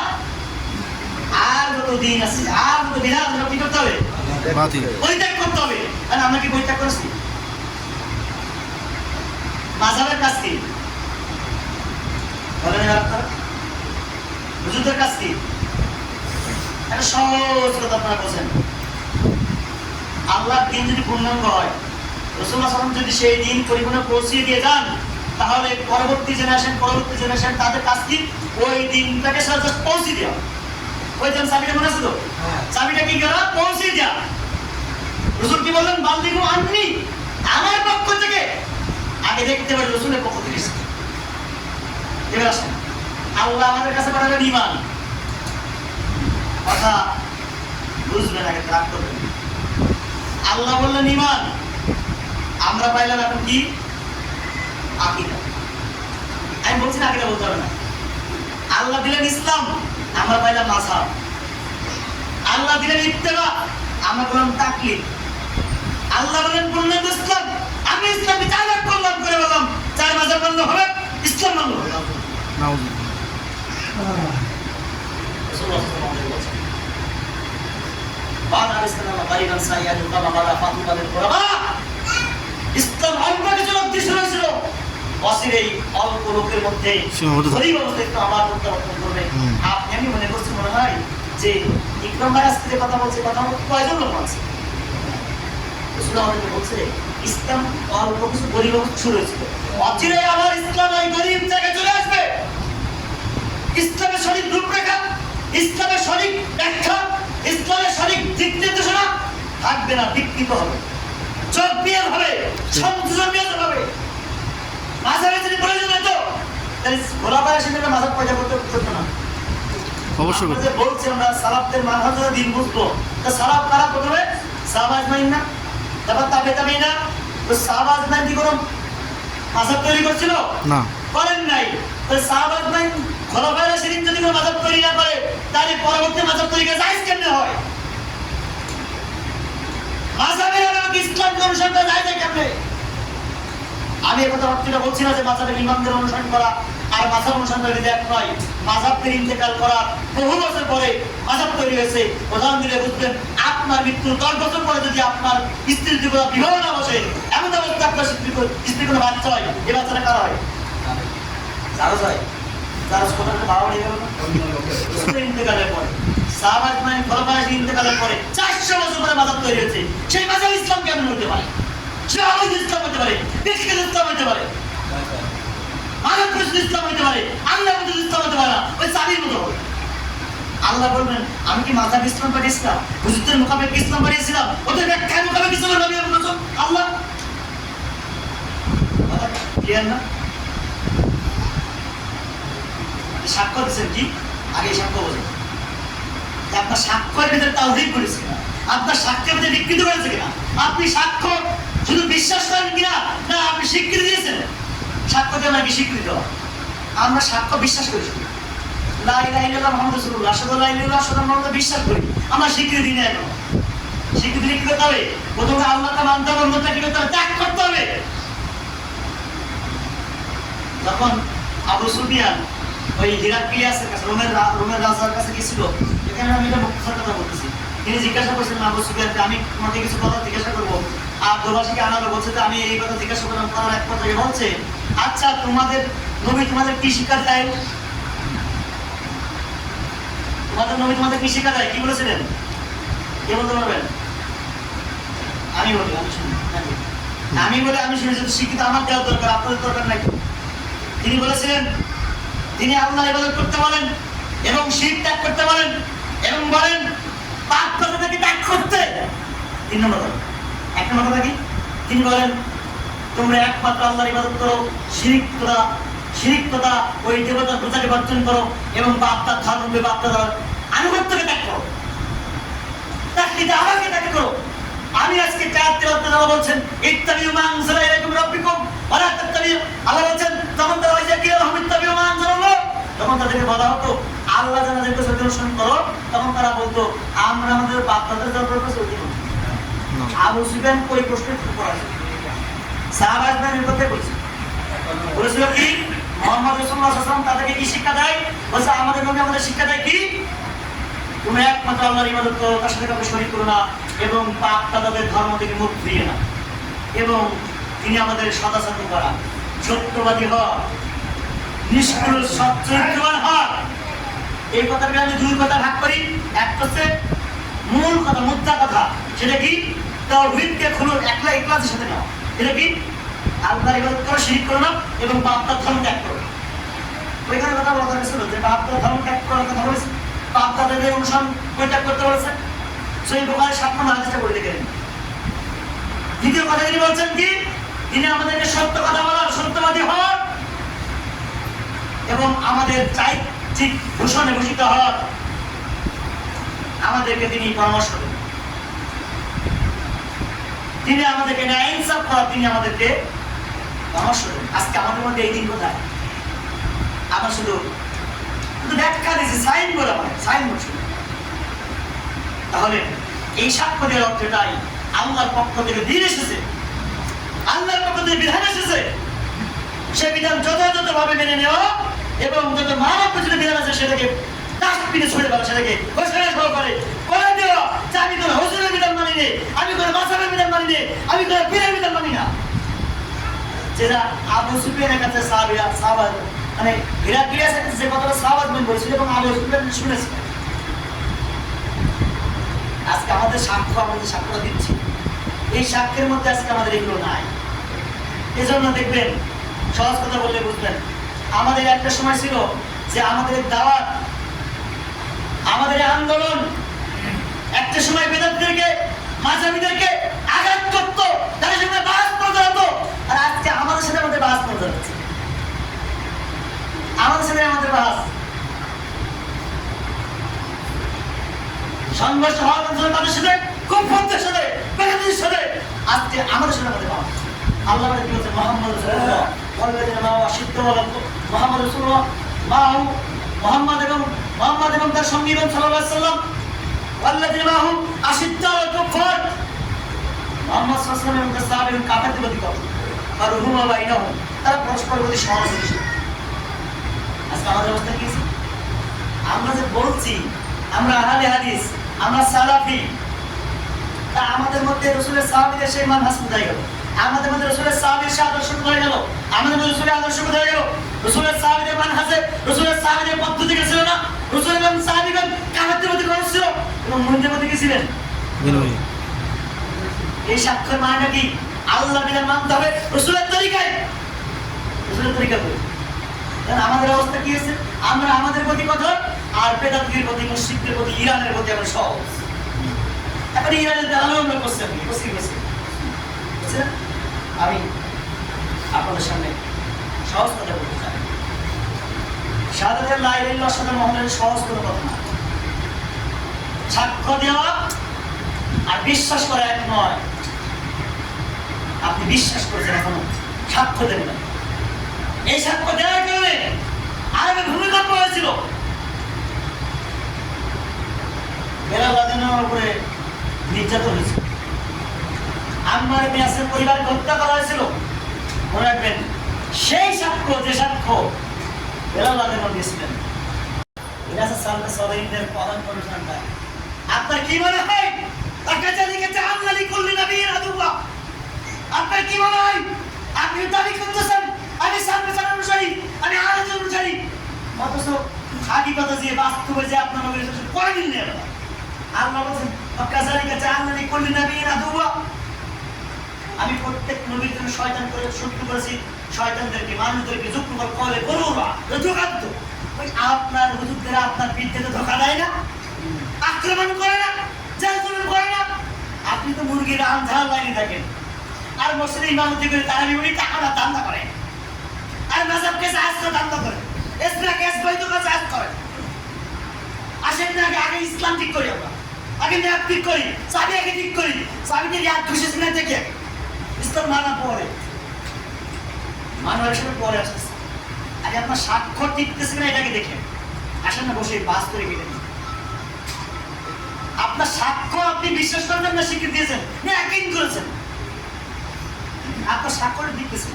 আর যত দিন আছে, আর যত বিধান আছে কি করতে হবে? বাতিল। পরিত্যাগ করতে হবে। আর আমরা কি পরিত্যাগ করেছি? মাযহাবের কাজ কি? বলেন আপনারা, হুজুরদের কাজ কি? একটা সহজ কথা আপনারা বোঝেন, আল্লাহর দিন যদি পূর্ণাঙ্গ হয়, রাসূলুল্লাহ সাল্লাল্লাহু আলাইহি ওয়াসাল্লাম যদি সেই দিন পরিপূর্ণ পৌঁছিয়ে দিয়ে যান, তাহলে পরবর্তী জেনারেশন তাদের কাজ কি? ওই দিনটাকে সাথে পৌঁছে দেওয়া। ওই যে চাবিটা মনে আছে তো? চাবিটা কি করা? পৌঁছে যা। রাসূল কি বললেন? বাল্লিগু আন্নি, আমার পক্ষ থেকে। আগে দেখতে পারি রাসূলের পক্ষ থেকে এসেছে। এবার আসেন, আল্লাহ আমাদের কাছে পাঠালেন ঈমান। কথা বুঝবেন, আগে রাগ করবেন। আল্লাহ বললেন ঈমান, আমরা পাইলাম এখন কি? আকীদা। আমি বলছি না আকীদা বলতে হবে না। আল্লাহ দিলেন ইসলাম, আমরা পাইলাম মাযহাব। আল্লাহ দিলেন ইত্তেবা, আমরা বললাম তাকলিদ। আল্লাহ বলেন পূর্ণাঙ্গ ইসলাম, আমি ইসলামকে চার ভাগ করলাম, করে বললাম চার মাযহাব মানলে হবে, ইসলাম মানলে হবে। নাউযুবিল্লাহ। রাসূলুল্লাহ সাল্লাল্লাহু আলাইহি ওয়াসাল্লাম বাদ আল-ইসলাম গারিবান সাইয়াদু কামা বাদা ফাতিমাতুল কুরবা। ইসলাম অল্প কিছু লোক দিয়ে শুরু হয়েছিল, অচিরেই অল্প লোকের মধ্যে সীমাবদ্ধ থাকবে। গরিব অবস্থা একটু আবার প্রত্যাবর্তন করবে। আপনি আমি মনে করছি মনে হয় যে ইকরাম ভাই আজকে যে কথা বলছে, কথা কয়জন লোক আছে? রাসূল আমাদেরকে বলছে ইসলাম অল্প কিছু গরিব অবস্থা শুরু হয়েছিল, অচিরেই আবার ইসলাম ওই গরিব জায়গায় চলে আসবে। ইসলামের সঠিক রূপরেখা, ইসলামের সঠিক ব্যাখ্যা, ইসলামের সঠিক দিক নির্দেশনা থাকবে না, বিকৃত হবে, চোখ বিয়ার হবে, সংযোজন বিয়ার হবে। মাঝারে যদি প্রয়োজন হতো তাহলে ঘোরাপাড়া সেখানে মাঝার পয়দা করতে করতো না। অবশ্যই আমরা যে বলছি আমরা সালাফদের মানহাজের দিন বুঝবো, তো সালাফ কারা প্রথমে? সাহাবা আজমাইন না, তারপর তাবে তাবেঈনা। তো সাহাবা আজমাইন কি কোনো মাযহাব তৈরি করছিল? না। করেন নাই। তো সাহাবা আজমাইন খোলাফায়ে রাশিদিন যদি কোনো মাযহাব তৈরি না করে, তাহলে পরবর্তী মাযহাব তৈরি করা জায়েজ কেমনে হয়? মাযহাবের আলোকে ইসলামকে অনুসরণ করা যায় না কেমনে? আমি একথা ভাবছিলাম, বলছি না যে মাযহাবের ইমামদের অনুসরণ করা আর মাযহাব অনুসরণ করা যদি এক নয়। মাযহাবদের ইন্তেকাল করার বহু বছর পরে মাযহাব তৈরি হয়েছে। উদাহরণ দিলে বুঝবেন, আপনার মৃত্যুর 10 বছর পরে যদি আপনার স্ত্রীর জীবনে বিবাহ না বসে, এমন অবস্থা আপনার স্ত্রীর কোনো বাচ্চা হয়, এই বাচ্চাটা কারা হয়? জারজ হয়। জারজ কোথাও বাবা হয়ে গেল না? রাসূলের ইন্তেকালের পরে, সাহাবা আজমাইন খোলাফায়ে রাশিদিন ইন্তেকালের পরে 400 বছর পরে মাযহাব তৈরি হয়েছে। সেই মাযহাব ইসলাম কেমন হতে পারে? সে আলাদা ইসলাম হতে পারে, ব্যক্তিগত ইসলাম হতে পারে, মানব প্রসিদ্ধ ইসলাম হতে পারে, আল্লাহ প্রসিদ্ধ ইসলাম হতে পারে না, ওই চাবির মতো হবে। আল্লাহ বলবেন আমি কি মাযহাব ইসলাম পাঠিয়েছিলাম? হুজুরদের মোকাবেক ইসলাম পাঠিয়েছিলাম, ওদের ব্যাখ্যার মোকাবেক ইসলাম নবী রাসূল আল্লাহ। ক্লিয়ার না? সাক্ষ্য দিচ্ছেন কি? আগে সাক্ষ্য বোঝেন যে আপনার সাক্ষ্যের ভিতরে তাওহীদ করেছে কিনা, আপনার সাক্ষ্যের ভিতরে বিকৃত করেছে কিনা, আপনি সাক্ষ্য শুধু বিশ্বাস করেন কিনা, না আপনি স্বীকৃতি দিয়েছেন? সাক্ষ্য দিয়ে নাকি স্বীকৃতি দেওয়া? আমরা সাক্ষ্য বিশ্বাস করি, শুধু লা ইলাহা ইল্লাল্লাহ মুহাম্মাদুর রাসূলুল্লাহ, আশহাদু আল্লা ইলাহা ইল্লাল্লাহ আশহাদু আন্না মুহাম্মাদান বিশ্বাস করি, আমরা স্বীকৃতি দিই না। এখন স্বীকৃতি কি করতে হবে? প্রথমে আল্লাহকে মানতে হবে, অন্যটা কি করতে হবে? ত্যাগ করতে হবে। যখন আবু সুফিয়ান ওই হিরাক্লিয়াসের কাছে, রোমের রাজার কাছে গেছিল, এখানে আমি এটা মুখতার কথা বলতেছি, তিনি জিজ্ঞাসা করছিলেন আবু সুফিয়ানকে, আমি তোমাকে কিছু কথা জিজ্ঞাসা করবো। আর দোভাষীকে আনারও বলছে যে আমি এই কথা জিজ্ঞাসা করলাম, তার এক কথা বলছে, আচ্ছা তোমাদের নবী তোমাদের কি শিক্ষা দেয়? তোমাদের নবী তোমাদের কি শিক্ষা দেয়? কি বলেছিলেন? কে বলতে পারবেন? আমি বলি, আমি শুনি যে শিক্ষিত আমার দেওয়ার দরকার, আপনাদের দরকার নাই। তিনি বলেছিলেন তিনি আল্লাহ ইবাদত করতে বলেন এবং শিরক ত্যাগ করতে বলেন এবং বলেন পাপ কাজটাকে ত্যাগ করতে। 3 নম্বর কথা। 1 নম্বর কথা কি? তিনি বলেন তোমরা একমাত্র আল্লাহর ইবাদত করো, শিরক তথা ওই দেবতার পূজাকে বর্জন করো এবং বাপ-দাদার ধর্ম বাপ-দাদার আনুগত্যকে ত্যাগ করো। তাকলিদে আমাকে ত্যাগ করো। আমি আজকে চার তেলাওয়াত আল্লাহ বলছেন ইত্তাবিউ মা আনজালা ইলাইকুম রাব্বিকুম ওয়া লা তাত্তাবিউ। আল্লাহ বলছেন তখন তারা ওই যে কি রহম ইত্তাবিউ মা আনজালাল্লাহ, তখন তাদেরকে বলা হতো আল্লাহ যাদেরকে অনুসরণ করো, তখন তারা বলতো আমরা আমাদের বাপ-দাদার দরবারে চলতে হবে। আবু সুফিয়ান ওই প্রশ্নের উত্তর আছে, সাহাবা ইসলামের কথা বলছে, বলেছিল কি মুহাম্মদ রাসূলুল্লাহ সাল্লাল্লাহু আলাইহি ওয়াসাল্লাম তাদেরকে কি শিক্ষা দেয়? বলছে আমাদের নবী আমাদের শিক্ষা দেয় কি? তুমি একমাত্র আল্লাহর ইবাদত করো, তার সাথে কাউকে শরীক করো না এবং পাপ তাদের ধর্ম থেকে মুখ ফিরিয়ে না, এবং তিনি আমাদের সদাচরণ করা, সত্যবাদী হওয়া, নিষ্ঠুর সচ্চরিত্রবান হওয়া। এই কথাটা আমি 2 কথা ভাগ করি। একটা হচ্ছে মূল কথা, মুদ্রা কথা, সেটা কি? তাওহীদকে খুলো একলা ইখলাসের সাথে নাও। এটা কি? আল্লাহর ইবাদত করো, শিরক করো না এবং পাপ ধর্ম ত্যাগ করো। ওইখানে কথা বলা হয়েছিল যে পাপ ধর্ম ত্যাগ করার কথা বলেছে, বাপ দাদাদের অনুসরণ পরিত্যাগ করতে বলেছেন? সহিহ বুখারীর 7 নম্বর হাদিসটা পড়ে দেখেন। দ্বিতীয় কথা তিনি বলছেন কি, তিনি আমাদেরকে সত্য কথা বলার, সত্যবাদী হওয়ার এবং আমাদের চারিত্রিক ভূষণে ভূষিত হওয়ার আমাদেরকে তিনি পরামর্শ দেন। তিনি আমাদেরকে ন্যায় ইনসাফ করার তিনি আমাদেরকে পরামর্শ দেন। আজকে আমাদের মধ্যে এই দিন কোথায়? আমরা শুধু ব্যাখ্যা দিয়েছি, সাইন বলে আমার সাইন বলছি। তাহলে এই সাক্ষ্য দেওয়ার অর্থটাই আল্লাহর পক্ষ থেকে দিন এসেছে, আল্লাহর পক্ষ থেকে বিধান এসেছে, সে বিধান যথাযথভাবে মেনে নেওয়া এবং যত মানব পরিচিত বিধান আছে সেটাকে ডাস্টবিনে ছুড়ে ফেলা, সেটাকে ঘোষণা সহকারে করে দেওয়া যে আমি কোনো হুজুরের বিধান মানি নে, আমি কোনো মাসাবের বিধান মানি নে, আমি কোনো পীরের বিধান মানি না। যেটা আবু সুফিয়ানের কাছে সাহাবা মানে হিরাক্লিয়াস যে কথাটা সাহাবাত বলেছিল এবং আবু সুফিয়ান শুনেছিল। আজকে আমাদের সাক্ষ্য দিচ্ছি, এই সাক্ষ্যের মধ্যে আজকে আমাদের এগুলো নাই। এজন্য দেখবেন, সহজ কথা বললে বুঝবেন, আমাদের একটা সময় ছিল যে আমাদের দাওয়াত, আমাদের আন্দোলন একটা সময় বেদাতদেরকে, মাযহাবীদেরকে আঘাত করত, তাদের সঙ্গে বাস মজা হতো। আর আজকে আমাদের সাথে আমাদের বাস মজা হচ্ছে, আমাদের সাথে আমাদের বাস সংঘর্ষ হওয়ার জন্য তাদের সাথে কুফরদের সাথে বেদাতের সাথে আজকে আমাদের সাথে আমাদের বাস। আল্লাহ কি বলছেন? মুহাম্মদ রাসূলুল্লাহ ওয়াল্লাযিনা মাআহু আশিদ্দু আলাল মুহাম্মদ রাসূলুল্লাহ মাআহু মুহাম্মদ এবং তার সঙ্গী সাল্লাল্লাহু আলাইহি ওয়াসাল্লাম ওয়াল্লাযিনা মাআহু আশিদ্দু আলাল কুফার, মুহাম্মদ সাল্লাল্লাহু আলাইহি ওয়াসাল্লাম এবং তার সাহাবী কাফেরদের প্রতি কঠোর, আর রুহুমা বাইনাহুম, তারা পরস্পরের প্রতি সহানুভূতিশীল। আজকে আমাদের অবস্থা কি? আমরা যে বলছি আমরা আহলে হাদিস, আমরা সালাফি, তা আমাদের মধ্যে রাসূলের সাহাবীদের সেই মানহাজ কোথায় গেল? আমাদের মধ্যে রাসূলের সাহাবীর সেই আদর্শ কোথায় গেল? আমাদের মধ্যে রাসূলের আদর্শ কোথায় গেল? রাসূলের সাহাবীদের মানহাজে, রাসূলের সাহাবীদের পদ্ধতি কি ছিল না? রাসূল এবং সাহাবীগণ কাফেরদের প্রতি কঠোর ছিল এবং মুমিনদের প্রতি কি ছিলেন? এই সাক্ষ্যের মানে কি? আল্লাহর বিধান মানতে হবে রাসূলের তরিকায়, রাসূলের তরিকা করে। আমাদের অবস্থা কি হয়েছে? আমরা আমাদের প্রতি কঠোর, আর বেদাতীদের প্রতি, মুশরিকদের প্রতি, ইরানের প্রতি আমরা সহজ। এখন ইরানের দালালও আমরা করছি, আমি আপনাদের সামনে সহজ কথা বলতে চাই। শাহাদাতুল লা ইলাহা ইল্লাল্লাহ সাথে মুহাম্মাদের সহজ কোনো কথা না। সাক্ষ্য দেওয়া আর বিশ্বাস করা এক নয়। আপনি বিশ্বাস করেছেন, এখনো সাক্ষ্য দেন না। এই সাক্ষ্য দেওয়ার কারণে আরবে ভূমিকম্প হয়েছিল, বেলাল রাদিয়াল্লাহু আনহুর উপরে নির্যাতন হয়েছিল, আম্মার ইবনে ইয়াসির পরিবারকে হত্যা করা হয়েছিল। মনে রাখবেন, সেই সাক্ষ্য, যে সাক্ষ্য বেলাল রাদিয়াল্লাহু আনহু দিয়েছিলেন, এটা হচ্ছে সালফে সালেহিনদের প্রধান অনুষ্ঠানটা। আপনার কি মনে হয়? আকাজালিকা জাআলনা লিকুল্লি নাবিয়্যিন আদুওয়া। আপনার কি মনে হয়? আপনি দাবি করতেছেন আমি সালফে সালেহিন অনুসারী, আমি আহলে অনুসারী, অথচ হাকিকতে যে বাস্তবে যে আপনার নবীর সাথে কোনদিন নেই। আল্লাহ বলেন আকাজালিকা জাআলনা লিকুল্লি নাবিয়্যিন আদুওয়া। আমি প্রত্যেক নবীর জন্য শয়তান করে শত্রু করেছি, শয়তানদেরকে, মানুষদেরকে যুক্ত করে করুরা ধোঁকাদ্দ। ওই আপনার হুজুররা আপনার বিদ্যাতে ধোঁকা দেয় না, আক্রমণ করে না, জেলজুলুম করে না। আপনি তো মুরগির আন্ধার লাইনে থাকেন, আর মসজিদে ইমামতি করে তারা বিবরী টাকাটা দান্দা করে, আর মাযহাবকে জায়েজ করে দান্দা করে, ইসলামকে বৈধতা জায়েজ করে। আসেন না, আগে ইসলাম ঠিক করি, আমরা আগে ন্যায় ঠিক করি, চাবি আগে ঠিক করি, চাবিতে ইয়াদ ঘুষেছি না দেখে ইসলাম মানা পরে, মানার সময় পরে আসতেছে। আগে আপনার স্বাক্ষর টিকতেছে না এটাকে দেখেন। আসেন না, বসে বাস করে কেটে দিন। আপনার সাক্ষ্য আপনি বিশ্বাস করবেন না, স্বীকৃতি দিয়েছেন না, একদিন করেছেন, আপনার স্বাক্ষর দিতেছে।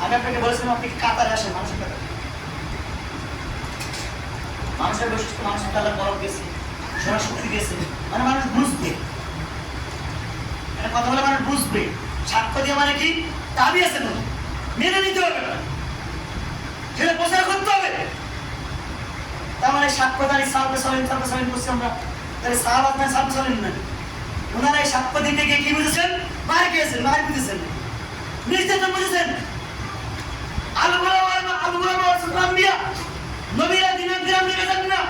আমি আপনাকে বলেছিলাম আপনি কাতারে আসেন, মানুষের কাতারে, মানুষের বৈশিষ্ট্য, মানুষের তালা বরফ গেছে, সোনার শক্তি গেছে, মানে মানুষ বুঝবে, কথা বলে মানুষ বুঝবে। সাক্ষ্য দিয়ে মানে কি? দাবি আছে, মেনে নিতে হবে, সেটা প্রচার করতে হবে। তার মানে সাক্ষ্যদারি সালফে সালেহিন করছি আমরা, তাহলে সাহাবাত নাই, সালফে সালেহিন নাই। ওনারা এই সাক্ষ্য দিতে গিয়ে কি বুঝেছেন? মার খেয়েছেন, মার বুঝেছেন, নির্যাতন বুঝেছেন। নবীরা দিনের দিরাম দিকে যান না,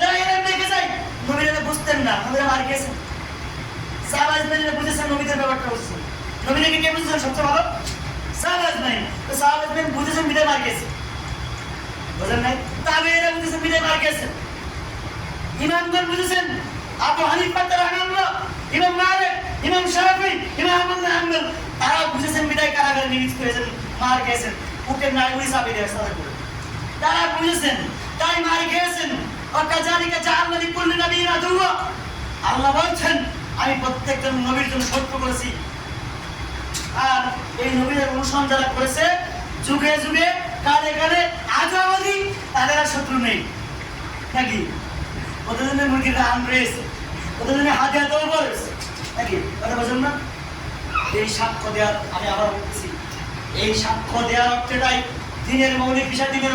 যারা এলেন দেখে যায় নবীরা বুঝতেন না, নবীরা মার খেয়েছেন। সাহাবা ইজমাইনরা বুঝেছেন নবীদের ব্যাপারটা বুঝছেন। নবীদেরকে কে বুঝেছেন সবচেয়ে ভালো? সাহাবা ইজমাইন। তো সাহাবা ইজমাইন বুঝেছেন বিদায় মার খেয়েছে, বুঝেন নাই? তাবেঈরা বুঝেছেন বিদায় মার খেয়েছে। ইমামগণ বুঝেছেন, আবু হানিফা রাহিমাহুল্লাহ, ইমাম মালিক, ইমাম শাফি, ইমাম আহমদ বিন হাম্বল, তারা বুঝেছেন বিদায় কারাগারে নির্মিত করেছেন, মার খেয়েছেন, উটের নাড়ি চাপে দেওয়ার সাথে করে তারা বুঝেছেন, তাই মার খেয়েছেন। ওয়াকাযালিকা জাআলনা লিকুল্লি নাবিয়্যিন আদুওয়া, আল্লাহ বলছেন আমি প্রত্যেকজন নবীর জন্য শত্রু করেছি। আর এই নবীদের অনুসরণ যারা করেছে যুগে যুগে কালে কালে আজও অবধি তাদের আর শত্রু নেই নাকি? ওদের জন্য মুরগির রান রয়েছে, ওদের জন্য হাতিয়া তৈরি করেছে নাকি? কথা বলছেন না? এই সাক্ষ্য দেওয়ার, আমি আবার বলতেছি, এই সাক্ষ্য দেওয়ার অর্থটাই দিনের মৌলিক বিষয়, দিনের